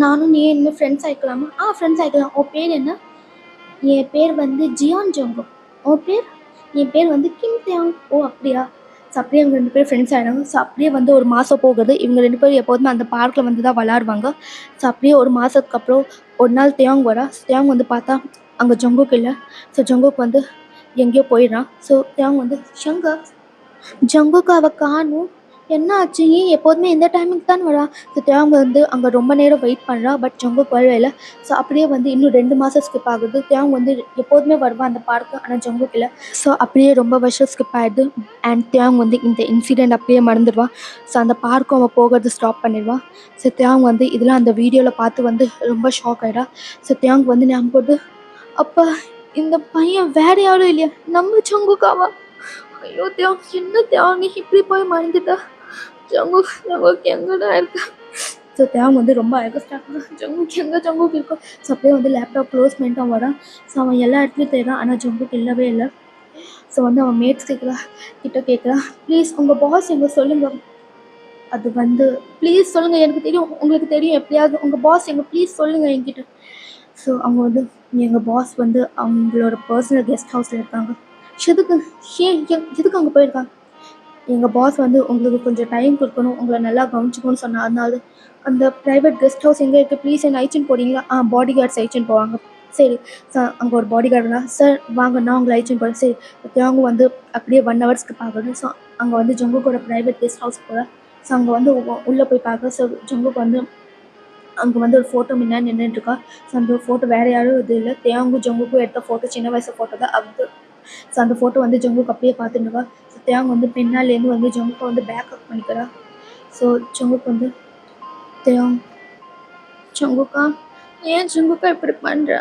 நானும் நீ இன்னும் ஃப்ரெண்ட்ஸ் ஆகிக்கலாமா? ஃப்ரெண்ட்ஸ் ஆகிக்கலாம். உன் பேர் என்ன? என் பேர் வந்து ஜியான் ஜங்குக். உன் பேர்? என் பேர் வந்து கிம் தேங். ஓ அப்படியா? ஸோ அப்படியே இவங்க 2 பேரும் ஃப்ரெண்ட்ஸ் ஆகிடாங்க. ஸோ அப்படியே வந்து ஒரு மாதம் போகுது. இவங்க 2 பேரும் எப்போதுமே அந்த பார்க்கில் வந்து தான் விளாடுவாங்க. ஸோ அப்படியே ஒரு மாதத்துக்கு அப்புறம் ஒரு நாள் தேயாங் வரா. தேயாங் வந்து பார்த்தா அங்கே ஜங்குக் இல்லை. ஸோ ஜங்குக் வந்து எங்கேயோ போயிடுறான். ஸோ தேயாங் வந்து ஷங்கர் ஜங்குக்கு அவள் காணும், என்ன ஆச்சு, ஏன் எப்போதுமே இந்த டைமுக்கு தான் வரா. ஸோ தேவங்க வந்து அங்கே ரொம்ப நேரம் வெயிட் பண்ணுறா. பட் ஜங்குக்கு வரவே இல்லை. ஸோ அப்படியே வந்து இன்னும் 2 மாதம் ஸ்கிப் ஆகுது. தேவங்க வந்து எப்போதுமே வருவான் அந்த பார்க்கு, ஆனால் ஜங்குக்கு இல்லை. ஸோ அப்படியே ரொம்ப வருஷம் ஸ்கிப் ஆகிடுது. அண்ட் தேவங்க வந்து இந்த இன்சிடெண்ட் அப்படியே மறந்துடுவான். ஸோ அந்த பார்க்கும் அவன் போகிறது ஸ்டாப் பண்ணிடுவான். ஸோ தேவங்க வந்து இதெல்லாம் அந்த வீடியோவில் பார்த்து வந்து ரொம்ப ஷாக் ஆகிடா. ஸோ தேவங்க வந்து ஞாபகம் போட்டு, அப்போ இந்த பையன் வேற யாரும் இல்லையா, நம்ம ஜங்குக்காவா? ஐயோ தேவ், என்ன தேவ் நீ இப்படி போய் மறந்துட்டா? ஜங்குக் ஜங்குக் எங்கடா இருக்கா? ஸோ தேவ் வந்து ரொம்ப அழகாக ஸ்டார்ட் பண்ணான். ஜங்குக் இருக்கும். ஸோ அப்படியே வந்து லேப்டாப் க்ளோஸ் பண்ணிட்டு அவன் வரான். ஸோ அவன் எல்லா இடத்துலையும் தேடுறான், ஆனால் ஜங்குக் இல்லவே இல்லை. ஸோ வந்து அவன் மேட்ஸ் கிட்ட கேட்குறான், ப்ளீஸ் உங்கள் பாஸ் எங்கே சொல்லுங்கள். அது வந்து ப்ளீஸ் சொல்லுங்கள், எனக்கு தெரியும், உங்களுக்கு தெரியும், எப்படியாவது உங்கள் பாஸ் எங்கே, ப்ளீஸ் சொல்லுங்கள் என்கிட்ட. ஸோ அவங்க வந்து எங்கள் பாஸ் வந்து அவங்களோட பர்சனல் கெஸ்ட் ஹவுஸில் இருக்காங்க. எதுக்கு எதுக்கு அங்கே போயிருக்காங்க? எங்கள் பாஸ் வந்து உங்களுக்கு கொஞ்சம் டைம் கொடுக்கணும், உங்களை நல்லா கவனிச்சுக்கணும்னு சொன்னால், அதனால அந்த ப்ரைவேட் கெஸ்ட் ஹவுஸ் எங்கே இருக்குது, ப்ளீஸ் என்ன அழைச்சின்னு போகிறீங்களா? பாடி கார்ட்ஸ் அழைச்சின்னு போவாங்க. சரி சார், அங்கே ஒரு பாடி கார்டுனா சார் வாங்க, நான் உங்களை அழைச்சின்னு போகிறேன். சரி அவங்க வந்து அப்படியே 1 ஹவர்ஸ்க்கு பார்க்குறது. ஸோ அங்கே வந்து ஜங்குக்கோட ப்ரைவேட் கெஸ்ட் ஹவுஸ் போகிறேன். ஸோ அங்கே வந்து உள்ளே போய் பார்க்க. ஸோ ஜங்குக்கு வந்து அங்கே வந்து ஒரு ஃபோட்டோ முன்னாடி நின்றுட்டுருக்கா. ஸோ அந்த ஃபோட்டோ வேறு யாரும் இது இல்லை, தேயாங்கும் ஜங்குக்கும் எடுத்த ஃபோட்டோ, சின்ன வயசு ஃபோட்டோ தான் அது. ஸோ அந்த ஃபோட்டோ வந்து ஜங்குக்கு அப்படியே பார்த்துட்டுருக்கா. ஸோ தேயாங் வந்து பின்னாலேருந்து வந்து ஜங்குக்கை வந்து பேக்கப் பண்ணிக்கிறா. ஸோ ஜங்குக்கு வந்து தேயாங், ஜங்குக்கா ஏன் ஜங்குக்கா இப்படி பண்ணுற?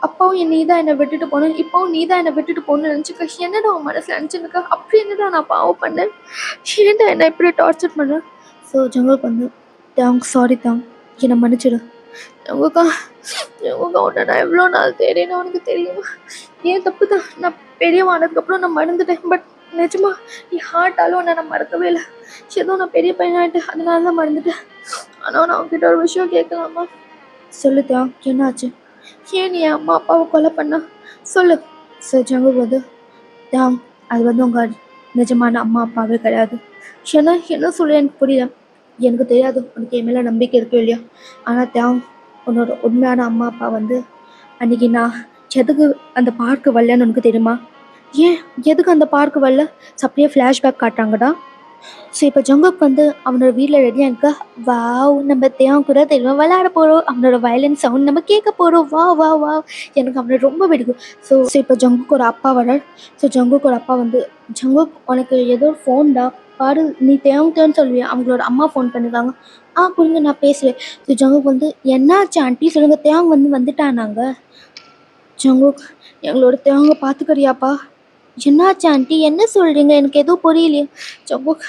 அப்பாவும் நீ தான் என்னை விட்டுட்டு போனேன், இப்போவும் நீ தான் என்னை விட்டுட்டு போகணும்னு நினச்சிக்க. என்னடா உன் மனசில் நினச்சிருக்கா? அப்படி என்னடா நான் பாவம் பண்ணேன்? ஏன்டா என்னை இப்படி டார்ச்சர் பண்ணேன்? ஸோ ஜங்குக்கு வந்து தேயாங், சாரி தேயாங், என்னை மன்னிச்சிடு. ஜங்குக்கா உன்னை நான் எவ்வளோ நாள் தேடினேன் உனக்கு தெரியுமா? ஏன் தப்பு தான், நான் பெரியவானதுக்கப்புறம் நான் மறந்துட்டேன். பட் நிஜமா நீ ஹார்ட்டாலும் உன்னை நான் மறக்கவே இல்லை. ஏதோ நான் பெரிய பையனாகிட்டேன், அதனால தான் மறந்துட்டேன். ஆனால் நான் உங்ககிட்ட ஒரு விஷயம் கேட்கலாமா? சொல்லுதா, என்னாச்சு? ஏன் நீ என் அம்மா அப்பாவை கொலை பண்ண சொல்லு. சார் ஜங்கு வந்து தாங், அது வந்து உங்கள் நிஜமான அம்மா அப்பாவே கிடையாது. என்ன சொல்ல எனக்கு புரியல. எனக்கு தெரியாது உனக்கு என் மேலே நம்பிக்கை இருக்கோ இல்லையா, ஆனால் தேவ் உன்னோட உண்மையான அம்மா அப்பா வந்து அன்றைக்கி நான் எதுக்கு அந்த பார்க்கு வரலன்னு உனக்கு தெரியுமா? ஏன் எதுக்கு அந்த பார்க்கு வரல? அப்படியே ஃப்ளாஷ்பேக் காட்டுறாங்கடா. ஸோ இப்போ ஜங்குக் வந்து அவனோட வீட்டில் ரெடியாக இருக்கா. வாவ், நம்ம தேவன் கூட தெரியும் விளையாட போகிறோம், அவனோட வயலன்ஸ் சவுண்ட் நம்ம கேட்க போகிறோம். வா வா வா, எனக்கு அவனை ரொம்ப பிடிக்கும். ஸோ இப்போ ஜங்குக்கோட அப்பா வரார். ஸோ ஜங்குக்கோட அப்பா வந்து, ஜங்குக் உனக்கு ஏதோ ஃபோன்டா பாரு, நீ தேவன்னு சொல்லுவியா, அவங்களோட அம்மா ஃபோன் பண்ணிருக்காங்க. கொடுங்க நான் பேசுவேன். ஸோ ஜங்குக் வந்து, என்னாச்சு ஆண்டி சொல்லுங்கள், தேவன் வந்து வந்துட்டானாங்க. ஜங்குக், எங்களோட தேவங்க பார்த்துக்கறியாப்பா? என்னாச்சு ஆண்டி, என்ன சொல்கிறீங்க, எனக்கு எதுவும் புரியலையே. ஜங்குக்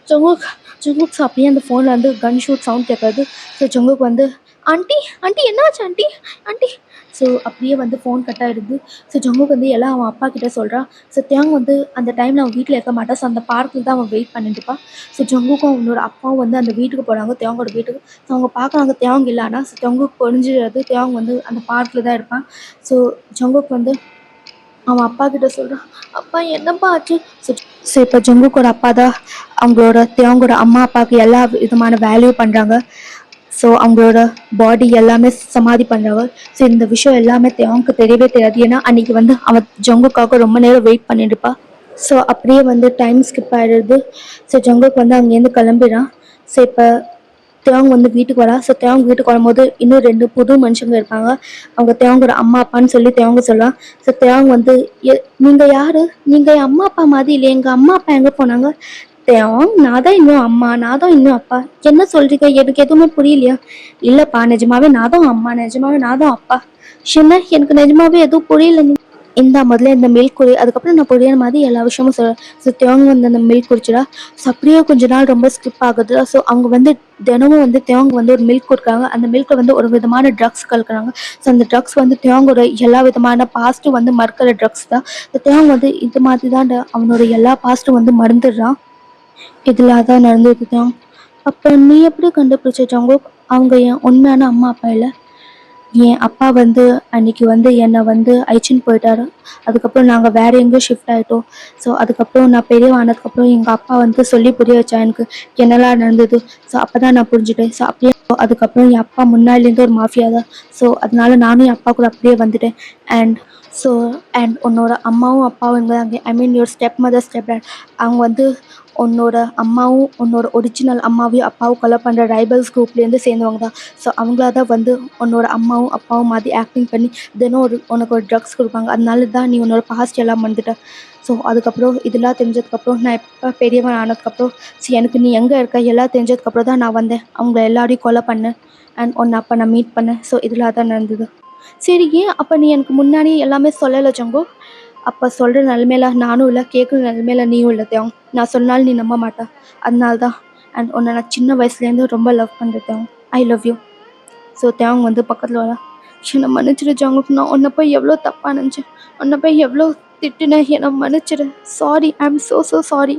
ஜங்குக் ஜங்குக் அப்படியே அந்த ஃபோனில் வந்து கன் ஷூட் சவுண்ட் கேட்காது. ஸோ ஜங்குக் வந்து, ஆண்டி ஆண்டி என்னாச்சு ஆண்டி ஆண்டி. ஸோ அப்படியே வந்து ஃபோன் கட் ஆகிடுது. ஸோ ஜங்குக் வந்து எல்லாம் அவன் அப்பா கிட்டே சொல்கிறான். ஸோ தேங் வந்து அந்த டைமில் அவன் வீட்டில் இருக்க மாட்டான். ஸோ அந்த பார்க்கில் தான் அவன் வெயிட் பண்ணிட்டுருப்பான். ஸோ ஜங்குக்கும் அவனோட அப்பாவும் வந்து அந்த வீட்டுக்கு போகிறாங்க, தேங்கோட வீட்டுக்கு. ஸோ அவங்க பார்க்குறாங்க தேங் இல்லைன்னா. ஸோ ஜங்குக் புரிஞ்சிடுறது தேங் வந்து அந்த பார்க்கில் தான் இருப்பான். ஸோ ஜங்குக் வந்து அவன் அப்பா கிட்ட சொல்கிறான், அப்பா என்னப்பா ஆச்சு? ஸோ இப்போ ஜங்குக்கோட அப்பா தான் அவங்களோட தேவங்களோட அம்மா அப்பாவுக்கு எல்லா விதமான வேல்யூ பண்ணுறாங்க. ஸோ அவங்களோட பாடி எல்லாமே சமாதி பண்ணுறாங்க. ஸோ இந்த விஷயம் எல்லாமே தேவனுக்கு தெரியவே தெரியாது. ஏன்னா அன்றைக்கி வந்து அவன் ஜங்குக்காக ரொம்ப நேரம் வெயிட் பண்ணிட்டுருப்பா. ஸோ அப்படியே வந்து டைம் ஸ்கிப் ஆகிடுது. ஸோ ஜங்குக்கு வந்து அங்கேருந்து கிளம்பிடான். ஸோ இப்போ தேவங்க வந்து வீட்டுக்கு வரா. ஸோ தேவங்க வீட்டுக்கு வரும்போது இன்னும் 2 புது மனுஷங்க இருப்பாங்க. அவங்க தேவங்களோட அம்மா அப்பான்னு சொல்லி தேவங்க சொல்லலாம். ஸோ தேவங்க வந்து, நீங்கள் யார்? நீங்கள் என் அம்மா அப்பா மாதிரி இல்லை, எங்கள் அம்மா அப்பா எங்கே போனாங்க? தேவங், நான் தான் இன்னும் அம்மா, நான் தான் இன்னும் அப்பா. என்ன சொல்கிறீங்க, எனக்கு எதுவுமே புரியலையா? இல்லைப்பா, நிஜமாவே நான் தான் அம்மா, நிஜமாவே நான் தான் அப்பா. என்ன, எனக்கு நிஜமாவே எதுவும் புரியல. இந்த முதல்ல இந்த மில்க் குடி, அதுக்கப்புறம் நான் புரியுற மாதிரி எல்லா விஷயமும் சொல்கிறேன். ஸோ தேவங்க வந்து அந்த மில்க் குடிச்சிடா. ஸோ அப்படியே கொஞ்ச நாள் ரொம்ப ஸ்கிப் ஆகுது. ஸோ அவங்க வந்து தினமும் வந்து தேவங்க வந்து ஒரு மில்க் கொடுக்குறாங்க. அந்த மில்கில் வந்து ஒரு விதமான ட்ரக்ஸ் கலக்குறாங்க. ஸோ அந்த ட்ரக்ஸ் வந்து தேவங்களோட எல்லா விதமான பாஸ்ட்டும் வந்து மறுக்கிற ட்ரக்ஸ் தான். இந்த தேவங்க வந்து இது மாதிரி தான் அவனோட எல்லா பாஸ்ட்டும் வந்து மறந்துடுறான். இதில் அதான் நடந்தது தான். அப்போ நீ எப்படி கண்டுபிடிச்ச ஜங்குக் அவங்க என் உண்மையான அம்மா அப்பா இல்லை? என் அப்பா வந்து அன்னைக்கு வந்து என்னை வந்து அழைச்சின்னு போயிட்டாரு. அதுக்கப்புறம் நாங்கள் வேற எங்கேயோ ஷிஃப்ட் ஆகிட்டோம். ஸோ அதுக்கப்புறம் நான் பெரியவ ஆனதுக்கப்புறம் எங்கள் அப்பா வந்து சொல்லி புரிய வச்சா எனக்கு என்னெல்லாம் நடந்தது. ஸோ அப்போ தான் நான் புரிஞ்சுட்டேன். ஸோ அப்படியே அதுக்கப்புறம் என் அப்பா முன்னாடிலேருந்து ஒரு மாஃபியா தான். ஸோ அதனால நானும் என் அப்பா கூட அப்படியே வந்துட்டேன். அண்ட் ஸோ உன்னோட அம்மாவும் அப்பாவும் இங்கே அங்கே I mean your step mother step dad அவங்க வந்து உன்னோட அம்மாவும் உன்னோட ஒரிஜினல் அம்மாவையும் அப்பாவும் கொலை பண்ணுற ரைபல்ஸ் குரூப்லேருந்து சேர்ந்தவங்க தான். ஸோ அவங்களா தான் வந்து உன்னோட அம்மாவும் அப்பாவும் மாதிரி ஆக்டிங் பண்ணி தினம் உனக்கு ஒரு ட்ரக்ஸ் கொடுப்பாங்க. அதனால தான் நீ உன்னோட பாஸ்ட் எல்லாம் வந்துட்ட. ஸோ அதுக்கப்புறம் இதெல்லாம் தெரிஞ்சதுக்கப்புறம் நான் எப்போ பெரியவன் ஆனதுக்கப்புறம் எனக்கு நீ எங்கே இருக்க எல்லாம் தெரிஞ்சதுக்கப்புறம் தான் நான் வந்தேன். அவங்க எல்லாரையும் கொலை பண்ணேன். அண்ட் உன்னை அப்போ நான் மீட் பண்ணேன். ஸோ இதெல்லாம் தான் நடந்தது. சரி, ஏன் அப்போ நீ எனக்கு முன்னாடி எல்லாமே சொல்லலை ஜங்கு? அப்போ சொல்கிற நிலமையில நானும் இல்லை, கேட்குற நிலமையில நீயும் இல்லை தேவ். நான் சொன்னாலும் நீ நம்ப மாட்டா. அதனால தான் அண்ட் உன்னை நான் சின்ன வயசுலேருந்து ரொம்ப லவ் பண்ணுறேன் Dev. I love you. So தேவங்க வந்து பக்கத்தில் வரா. என்னை மன்னிச்சிடு ஜாங்குக்கு, நான் உன்னை போய் எவ்வளோ தப்பாக நினச்சேன், உன்னை போய் எவ்வளோ திட்டுனேன், என்னை மன்னிச்சிடு. Sorry, I am so sorry.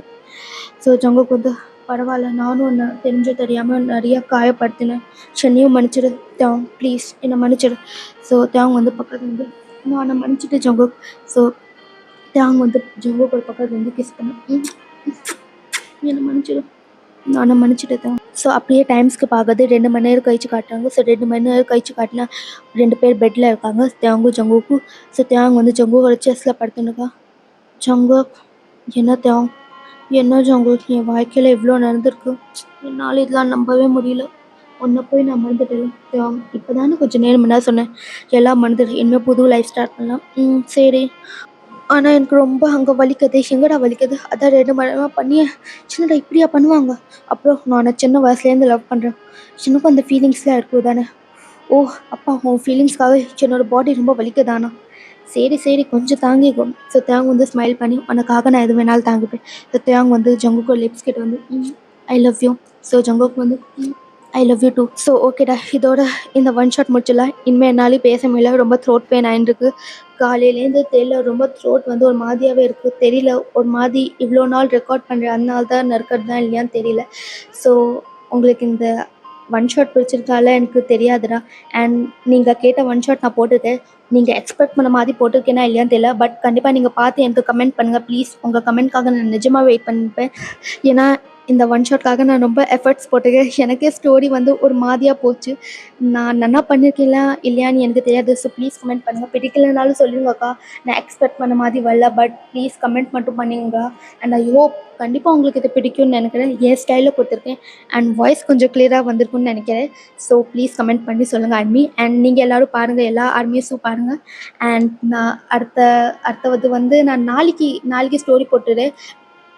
So ஜங்குக்கு வந்து பரவாயில்ல, நானும் உன்னை தெரிஞ்சு தெரியாமல் நிறைய காயப்படுத்தினேன். சென்னையும் மன்னிச்சிடு தேவ், ப்ளீஸ் என்னை மன்னிச்சிடு. ஸோ தேவங்க வந்து பக்கத்தில் வந்து நான் உன்னை மன்னிச்சிட்டு ஜங்குக். ஸோ தேவங்க வந்து ஜங்குக்கு ஒரு பக்கத்தில் வந்து கிஸ் பண்ணேன். என்னை மன்னிச்சிடு, நான் மன்னிச்சிட்டேன் தேவ். ஸோ அப்படியே டைம்ஸ்க்கு பார்க்குறது 2 மணி நேரம் கழிச்சு காட்டுறாங்க. ஸோ 2 மணி நேரம் கழிச்சு காட்டினா 2 பேர் பெட்டில் இருக்காங்க, தேவங்கும் ஜங்குக்கும். ஸோ தேவங்க வந்து ஜங்குவோட செஸ்ஸில் படுத்துனுக்கா. ஜங்குக், என்ன தேவ், என்ன ஜங்குக், என் வாழ்க்கையில் இவ்வளோ நடந்திருக்கு, என்னால் இதெல்லாம் நம்பவே முடியல. உன்னை போய் நான் மறந்துட்டேன் தேவ். இப்போ தானே கொஞ்சம் நேரம் முன்னாடி சொன்னேன் எல்லாம் மறந்துடு, இனிமேல் புது லைஃப் ஸ்டார்ட் பண்ணலாம். சரி, ஆனால் எனக்கு ரொம்ப அங்கே வலிக்குது. எங்கடா வலிக்குது? அதான் 2 மணி நேரமாக பண்ணியே. சின்னடா இப்படியா பண்ணுவாங்க? அப்புறம் நான் சின்ன வயசுலேருந்து லவ் பண்ணுறேன், எனக்கும் அந்த ஃபீலிங்ஸ்லாம் இருக்கும் தானே. ஓ அப்பா, உன் ஃபீலிங்ஸ்க்காக என்னோட பாடி ரொம்ப வலிக்குதானா? சரி கொஞ்சம் தாங்கிக்கும். ஸோ தேவங்க வந்து ஸ்மைல் பண்ணி உனக்காக நான் எது வேணாலும் தாங்கிப்பேன். ஸோ தேவங்க வந்து ஜங்குக்கு லிப்ஸ் கிட்ட வந்து ஐ லவ் யூ. ஸோ ஜங்குக்கு வந்து I love you too. So ஓகேடா, இதோட இந்த ஒன் ஷாட் முடிச்சிடலாம். இனிமேல் என்னாலே பேச முடியல, ரொம்ப த்ரோட் பெயின் ஆகிட்டுருக்கு. காலையிலேருந்து தெரியல, ரொம்ப த்ரோட் வந்து ஒரு மாதிரியாகவே இருக்குது. தெரியல, ஒரு மாதிரி இவ்வளோ நாள் ரெக்கார்ட் பண்ணுறேன், அதனால தான் நறுக்கிறது தான் இல்லையான்னு தெரியல. ஸோ உங்களுக்கு இந்த ஒன் ஷாட் பிடிச்சிருக்கால எனக்கு தெரியாதுடா. அண்ட் நீங்கள் கேட்ட ஒன் ஷாட் நான் போட்டுட்டேன். நீங்கள் எக்ஸ்பெக்ட் பண்ண மாதிரி போட்டிருக்கேன்னா இல்லையான்னு தெரியல. பட் கண்டிப்பாக நீங்கள் பார்த்து எனக்கு கமெண்ட் பண்ணுங்கள் ப்ளீஸ். உங்கள் கமெண்ட்காக நான் நிஜமாக வெயிட் பண்ணிப்பேன். ஏன்னா இந்த ஒன் ஷாட்காக நான் ரொம்ப எஃபர்ட்ஸ் போட்டிருக்கேன். எனக்கே ஸ்டோரி வந்து ஒரு மாதிரியாக போச்சு. நான் நல்லா பண்ணியிருக்கீங்களா இல்லையான்னு எனக்கு தெரியாது. ஸோ ப்ளீஸ் கமெண்ட் பண்ணுங்கள். பிடிக்கலனாலும் சொல்லுங்கக்கா, நான் எக்ஸ்பெக்ட் பண்ண மாதிரி வரல, பட் ப்ளீஸ் கமெண்ட் மட்டும் பண்ணுங்க. அண்ட் ஐ ஹோப் கண்டிப்பாக உங்களுக்கு இது பிடிக்கும்னு நினைக்கிறேன். என் ஸ்டைலில் கொடுத்துருக்கேன் அண்ட் வாய்ஸ் கொஞ்சம் கிளியராக வந்திருக்குன்னு நினைக்கிறேன். ஸோ ப்ளீஸ் கமெண்ட் பண்ணி சொல்லுங்கள் ஆர்மி. அண்ட் நீங்கள் எல்லோரும் பாருங்கள், எல்லா ஆர்மிஸும் பாருங்கள். அண்ட் நான் அடுத்தது வந்து நான் நாளைக்கு ஸ்டோரி போட்டுறேன்,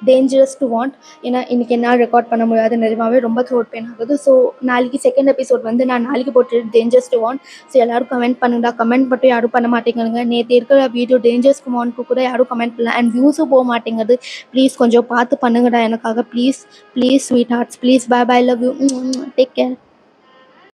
டேஞ்சரஸ் டு வாண்ட். ஏன்னா இன்றைக்கி என்னால் ரெக்கார்ட் பண்ண முடியாது, நிஜமாவே ரொம்ப த்ரோட் பெயின் ஆகுது. ஸோ நாளைக்கு செகண்ட் எபிசோட் வந்து நான் நாளைக்கு போட்டு டேஞ்சரஸ் டு வாண்ட். ஸோ எல்லோரும் கமெண்ட் பண்ணுங்கடா. கமெண்ட் மட்டும் யாரும் பண்ண மாட்டேங்கிறாங்க. நேற்று இருக்கிற வீடியோ டேஞ்சரஸ் டு வாண்ட்க்கு கூட யாரும் கமெண்ட் பண்ணல. அண்ட் வியூஸும் போக மாட்டேங்குது. ப்ளீஸ் கொஞ்சம் பார்த்து பண்ணுங்கடா எனக்காக. Please sweet hearts, please. Bye love you, take care.